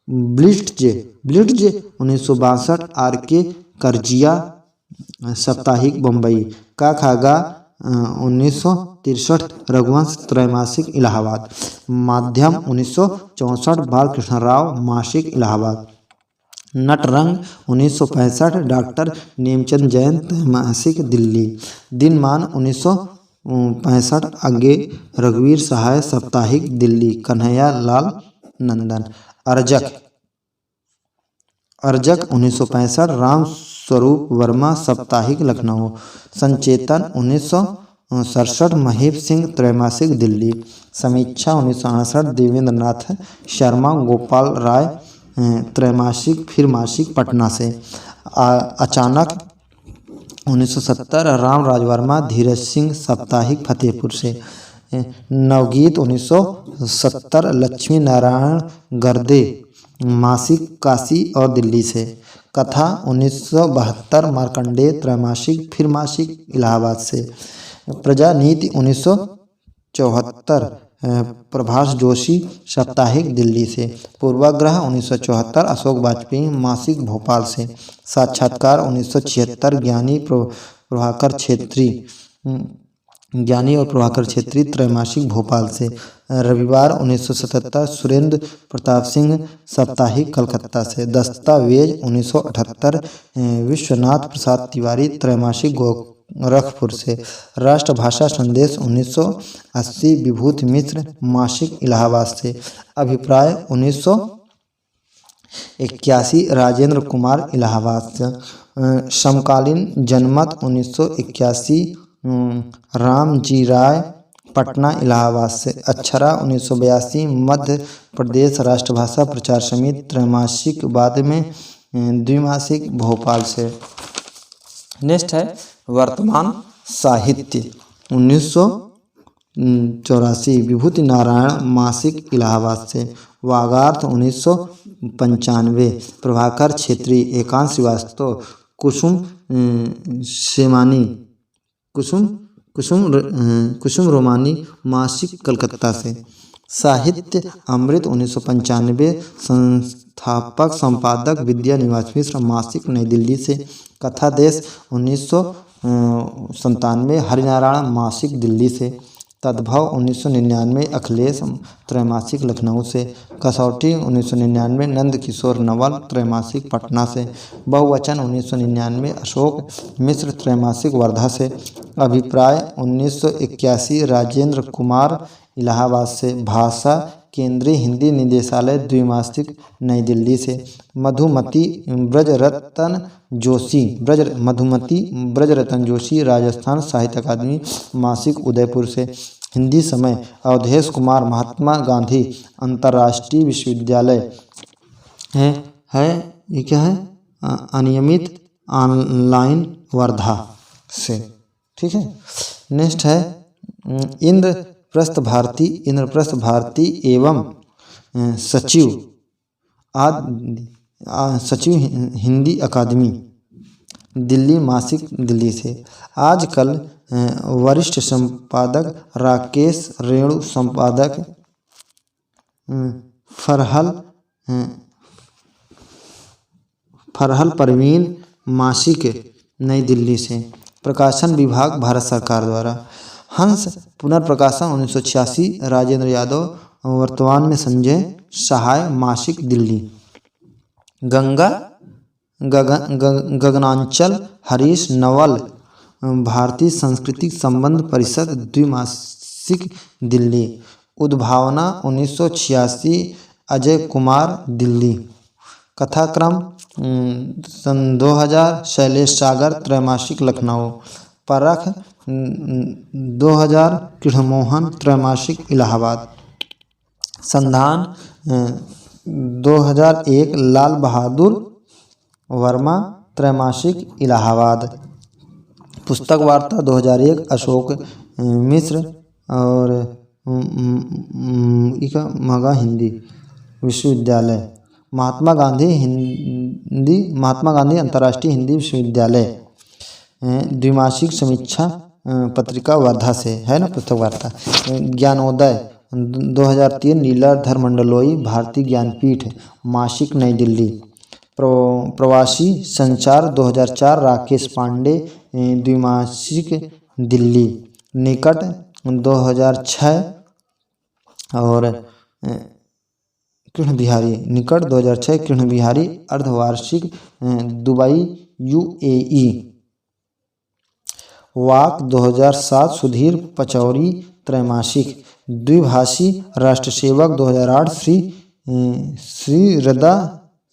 ब्लिट्ज 1962, आर के करजिया साप्ताहिक बम्बई, का खागा 1963, रघुवंश त्रैमासिक इलाहाबाद, माध्यम 1964, बालकृष्ण राव मासिक इलाहाबाद, नटरंग 1965, डॉक्टर नेमचंद जैन त्रैमासिक दिल्ली, दिनमान 1965, आगे रघुवीर सहाय साप्ताहिक दिल्ली, कन्हैया लाल नंदन, अर्जक 1965, राम स्वरूप वर्मा साप्ताहिक लखनऊ, संचेतन 1967, महेश सिंह त्रैमासिक दिल्ली, समीक्षा 1968, देवेंद्र नाथ शर्मा गोपाल राय त्रैमासिक फिर मासिक पटना से, अचानक 1970, राम राज वर्मा धीरज सिंह साप्ताहिक फतेहपुर से, नवगीत 1970, लक्ष्मी नारायण गर्दे मासिक काशी और दिल्ली से, कथा 1972, मार्कंडेय त्रैमासिक फिर मासिक इलाहाबाद से, प्रजानीति 1974, प्रभाष जोशी साप्ताहिक दिल्ली से, पूर्वाग्रह 1974, अशोक वाजपेयी मासिक भोपाल से, साक्षात्कार 1976, ज्ञानी और प्रभाकर छेत्री त्रैमासिक भोपाल से, रविवार 1977, सुरेंद्र प्रताप सिंह साप्ताहिक कलकत्ता से, दस्तावेज 1978, विश्वनाथ प्रसाद तिवारी त्रैमासिक गोरखपुर से, राष्ट्रभाषा संदेश 1980, विभूति मिश्र मासिक इलाहाबाद से, अभिप्राय 1981, राजेंद्र कुमार इलाहाबाद से, समकालीन जनमत 1981, रामजी राय पटना इलाहाबाद से, अक्षरा 1982, मध्य प्रदेश राष्ट्रभाषा प्रचार समिति त्रैमासिक, बाद में द्विमासिक भोपाल से। नेक्स्ट है वर्तमान साहित्य 1984, विभूति नारायण मासिक इलाहाबाद से, वागार्थ 1995, प्रभाकर छेत्री, एकांत श्रीवास्तव, कुसुम रोमानी मासिक कलकत्ता से, साहित्य अमृत 1995, संस्थापक संपादक विद्या निवास मिश्र मासिक नई दिल्ली से, कथा देश 1997, हरिनारायण मासिक दिल्ली से, तद्भव 1999, अखिलेश त्रैमासिक लखनऊ से, कसौटी 1999, नंद किशोर नवल त्रैमासिक पटना से, बहुवचन 1999, अशोक मिश्र त्रैमासिक वर्धा से, अभिप्राय 1981, राजेंद्र कुमार इलाहाबाद से, भाषा केंद्रीय हिंदी निदेशालय द्विमासिक नई दिल्ली से, मधुमती ब्रजरतन जोशी राजस्थान साहित्य अकादमी मासिक उदयपुर से, हिंदी समय अवधेश कुमार महात्मा गांधी अंतर्राष्ट्रीय विश्वविद्यालय है ये क्या है अनियमित ऑनलाइन वर्धा से, ठीक है। नेक्स्ट है इंद्रप्रस्थ भारती एवं सचिव सचिव हिंदी अकादमी दिल्ली मासिक दिल्ली से। आजकल वरिष्ठ संपादक राकेश रेणु, संपादक फरहल परवीन मासिक नई दिल्ली से। प्रकाशन विभाग भारत सरकार द्वारा। हंस पुनर्प्रकाशन 1986 राजेंद्र यादव, वर्तमान में संजय सहाय मासिक दिल्ली। गंगा गगनांचल हरीश नवल भारतीय सांस्कृतिक संबंध परिषद द्विमासिक दिल्ली। उद्भावना 1986 अजय कुमार दिल्ली। कथाक्रम सन 2000 शैलेश सागर त्रैमासिक लखनऊ। परख 2000 कृष्णमोहन त्रैमासिक इलाहाबाद। संधान 2001 लाल बहादुर वर्मा त्रैमासिक इलाहाबाद। पुस्तक वार्ता 2001 अशोक मिश्र और मगा हिंदी विश्वविद्यालय। महात्मा गांधी अंतर्राष्ट्रीय हिंदी विश्वविद्यालय द्विमासिक समीक्षा पत्रिका वर्धा से है ना पुस्तक वार्ता। ज्ञानोदय 2003 नीलाधर मंडलोई भारतीय ज्ञानपीठ मासिक नई दिल्ली। प्रवासी संचार 2004 राकेश पांडे द्विमासिक दिल्ली। निकट 2006 और कृष्ण बिहारी अर्धवार्षिक दुबई UAE। वाक 2007 सुधीर पचौरी त्रैमासिक। द्विभाषी राष्ट्र सेवक 2008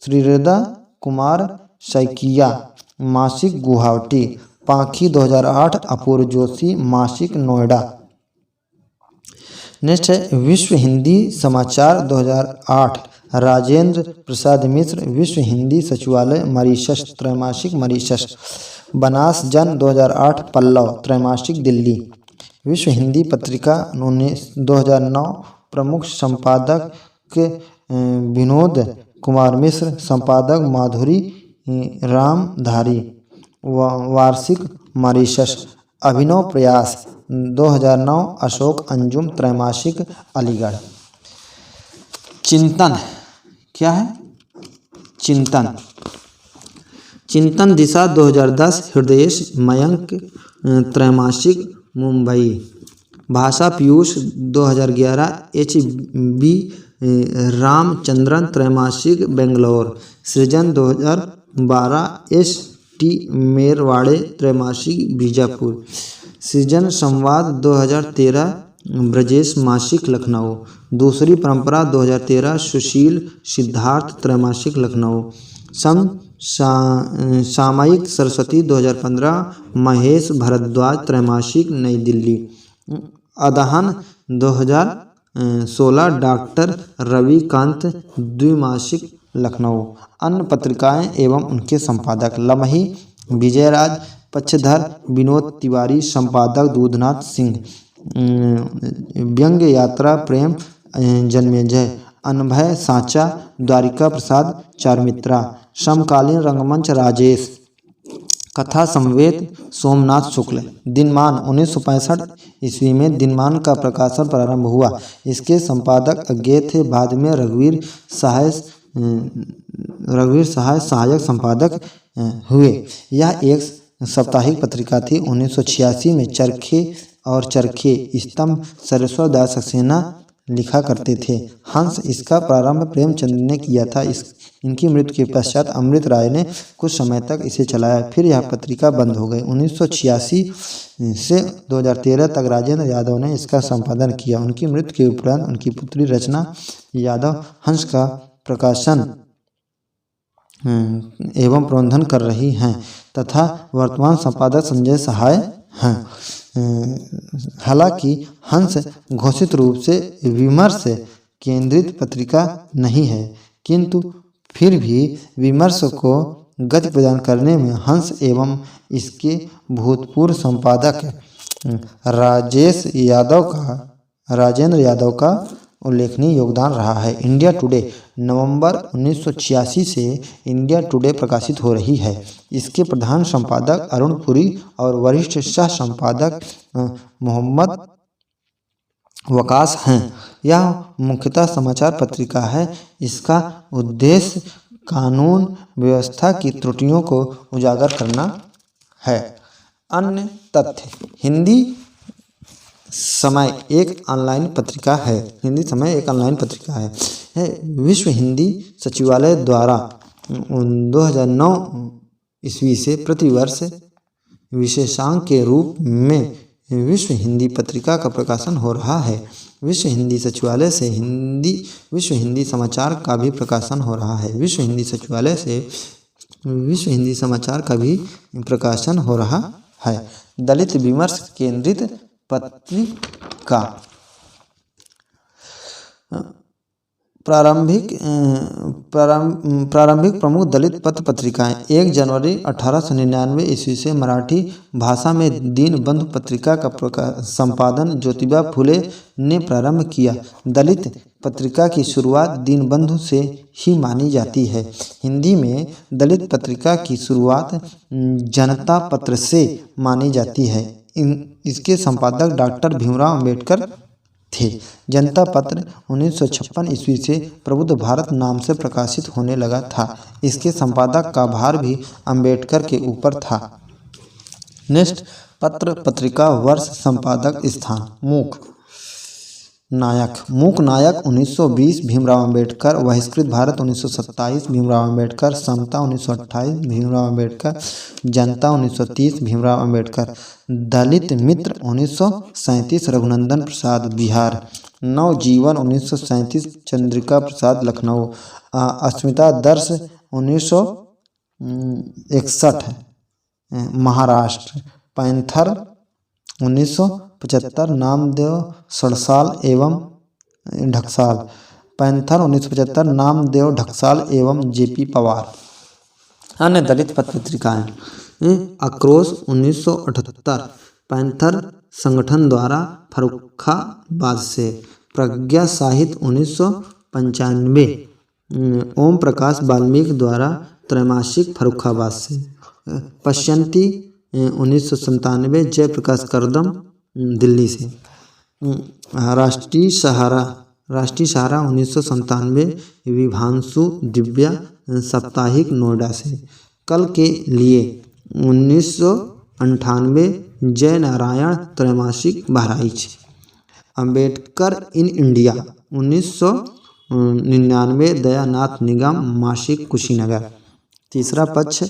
श्रीरदा कुमार सैकिया मासिक गुवाहाटी। पाखी 2008 अपूर्व जोशी मासिक नोएडा। नेक्स्ट है विश्व हिंदी समाचार 2008 राजेंद्र प्रसाद मिश्र विश्व हिंदी सचिवालय मॉरिशस त्रैमासिक मॉरिशस। बनास जन 2008 पल्लव त्रैमासिक दिल्ली। विश्व हिंदी पत्रिका 2009 प्रमुख संपादक विनोद कुमार मिश्र, संपादक माधुरी रामधारी। वार्षिक मॉरिशस। अभिनव प्रयास 2009 अशोक अंजुम त्रैमासिक अलीगढ़। चिंतन क्या है? चिंतन दिशा 2010 हृदयेश मयंक त्रैमासिक मुंबई। भाषा पीयूष 2011 HB रामचंद्रन त्रैमासिक बेंगलोर। सृजन 2012 ST मेरवाड़े त्रैमासिक बीजापुर। सृजन संवाद 2013 ब्रजेश मासिक लखनऊ। दूसरी परंपरा 2013 सुशील सिद्धार्थ त्रैमासिक लखनऊ। सामयिक सरस्वती 2015 महेश भारद्वाज त्रैमासिक नई दिल्ली। अदहन 2016 डॉक्टर रविकांत द्विमासिक लखनऊ। अन्य पत्रिकाएं एवं उनके संपादक। लमही विजयराज। पक्षधर विनोद तिवारी, संपादक दूधनाथ सिंह। व्यंग यात्रा प्रेम जन्मेजय। अनभय सांचा द्वारिका प्रसाद चारुमित्रा। समकालीन रंगमंच राजेश। कथा समवेत सोमनाथ शुक्ल। दिनमान 1965 ईस्वी में दिनमान का प्रकाशन प्रारंभ हुआ। इसके संपादक अज्ञेय थे। बाद में रघुवीर सहाय सहायक संपादक हुए। यह एक साप्ताहिक पत्रिका थी। 1986 में चरखे और चरखे स्तंभ सरस्वत दास सक्सेना लिखा करते थे। हंस इसका प्रारंभ प्रेमचंद ने किया था। इनकी मृत्यु के पश्चात अमृत राय ने कुछ समय तक इसे चलाया, फिर यह पत्रिका बंद हो गई। 1986 से 2013 तक राजेंद्र यादव ने इसका संपादन किया। उनकी मृत्यु के उपरांत उनकी पुत्री रचना यादव हंस का प्रकाशन एवं प्रबंधन कर रही हैं तथा वर्तमान संपादक संजय सहाय हैं। हालांकि हंस घोषित रूप से विमर्श केंद्रित पत्रिका नहीं है, किंतु फिर भी विमर्श को गति प्रदान करने में हंस एवं इसके भूतपूर्व संपादक राजेंद्र यादव का उल्लेखनीय योगदान रहा है। इंडिया टुडे नवंबर 1986 से इंडिया टुडे प्रकाशित हो रही है। इसके प्रधान संपादक अरुण पुरी और वरिष्ठ सह संपादक मोहम्मद वकास हैं। यह मुख्यतः समाचार पत्रिका है। इसका उद्देश्य कानून व्यवस्था की त्रुटियों को उजागर करना है। अन्य तथ्य: हिंदी समय एक ऑनलाइन पत्रिका है। हिंदी समय एक ऑनलाइन पत्रिका है। विश्व हिंदी सचिवालय द्वारा 2009 ईस्वी से प्रतिवर्ष विशेषांक के रूप में विश्व हिंदी पत्रिका का प्रकाशन हो रहा है। विश्व हिंदी सचिवालय से विश्व हिंदी समाचार का भी प्रकाशन हो रहा है। विश्व हिंदी सचिवालय से विश्व हिंदी समाचार का भी प्रकाशन हो रहा है। दलित विमर्श केंद्रित पत्रिका। प्रारंभिक प्रमुख दलित पत्र पत्रिकाएं: 1 जनवरी 1899 ईस्वी से मराठी भाषा में दीनबंधु पत्रिका का संपादन ज्योतिबा फुले ने प्रारंभ किया। दलित पत्रिका की शुरुआत दीनबंधु से ही मानी जाती है। हिंदी में दलित पत्रिका की शुरुआत जनता पत्र से मानी जाती है। इसके संपादक डॉक्टर भीमराव अंबेडकर थे। जनता पत्र 1956 ईस्वी से प्रबुद्ध भारत नाम से प्रकाशित होने लगा था। इसके संपादक का भार भी अंबेडकर के ऊपर था। नेक्स्ट, पत्र पत्रिका वर्ष संपादक स्थान। मूक नायक 1920 भीमराव अंबेडकर। बहिष्कृत भारत 1927 भीमराव अंबेडकर। समता 1928 भीमराव अंबेडकर। जनता 1930 भीमराव अंबेडकर। दलित मित्र 1937 रघुनंदन प्रसाद बिहार। नवजीवन 1937 चंद्रिका प्रसाद लखनऊ। अस्मिता दर्श 1961 महाराष्ट्र। पैंथर 1975 नामदेव सड़साल एवं ढक्साल। पैंथर 1975 नामदेव ढक्साल एवं जेपी पवार। अन्य दलित पत्रिकाएं: आक्रोश 1978 पैंथर संगठन द्वारा फर्रुखाबाद से। प्रज्ञा साहित्य 1995 ओम प्रकाश वाल्मीकि द्वारा त्रैमासिक फर्रुखाबाद से। पश्यंती 1997 जयप्रकाश करदम दिल्ली से। राष्ट्रीय सहारा 1997 विभांशु दिव्या साप्ताहिक नोएडा से। कल के लिए 1998 जय नारायण त्रैमासिक बहराइच। अंबेडकर इन इंडिया 1999 दयानाथ निगम मासिक कुशीनगर। तीसरा पक्ष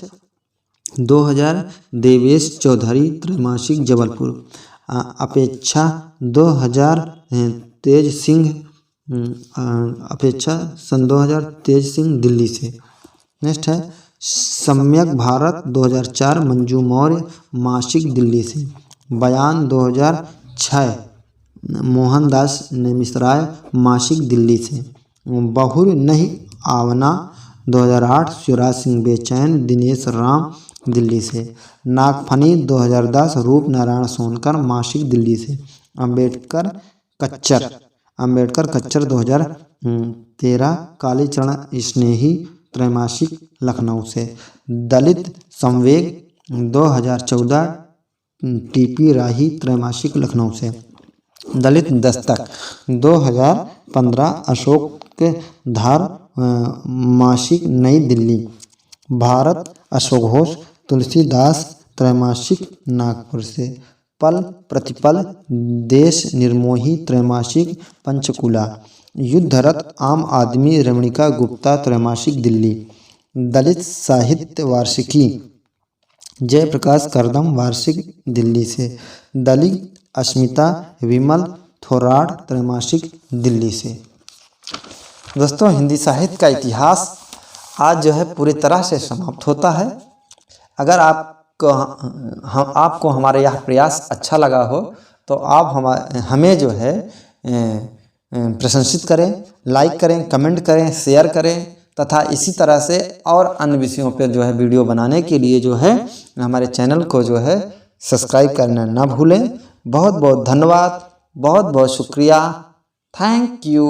2000 देवेश चौधरी त्रैमासिक जबलपुर। अपेक्षा 2000 तेज सिंह सन 2000 तेज सिंह दिल्ली से। नेक्स्ट है सम्यक भारत 2004 मंजू मौर्य मासिक दिल्ली से। बयान 2006 मोहनदास नेमिसराय मासिक दिल्ली से। बहुर नहीं आवना 2008 शिवराज सिंह बेचैन दिनेश राम दिल्ली से। नागफनी 2010 रूप नारायण सोनकर मासिक दिल्ली से। अंबेडकर कच्चर 2013 कालीचरण स्नेही त्रैमासिक लखनऊ से। दलित संवेग 2014 टीपी राही त्रैमासिक लखनऊ से। दलित दस्तक 2015 अशोक धार मासिक नई दिल्ली। भारत अशोक घोष तुलसीदास त्रैमासिक नागपुर से। पल प्रतिपल देश निर्मोही त्रैमासिक पंचकुला। युद्धरत आम आदमी रमणिका गुप्ता त्रैमासिक दिल्ली। दलित साहित्य वार्षिकी जयप्रकाश करदम वार्षिक दिल्ली से। दलित अस्मिता विमल थोराड त्रैमासिक दिल्ली से। दोस्तों, हिंदी साहित्य का इतिहास आज जो है पूरी तरह से समाप्त होता है। अगर आपको हमारे यह प्रयास अच्छा लगा हो तो आप हमें जो है प्रशंसित करें, लाइक करें, कमेंट करें, शेयर करें तथा इसी तरह से और अन्य विषयों पर जो है वीडियो बनाने के लिए जो है हमारे चैनल को जो है सब्सक्राइब करना ना भूलें। बहुत बहुत धन्यवाद, बहुत बहुत शुक्रिया। Thank you.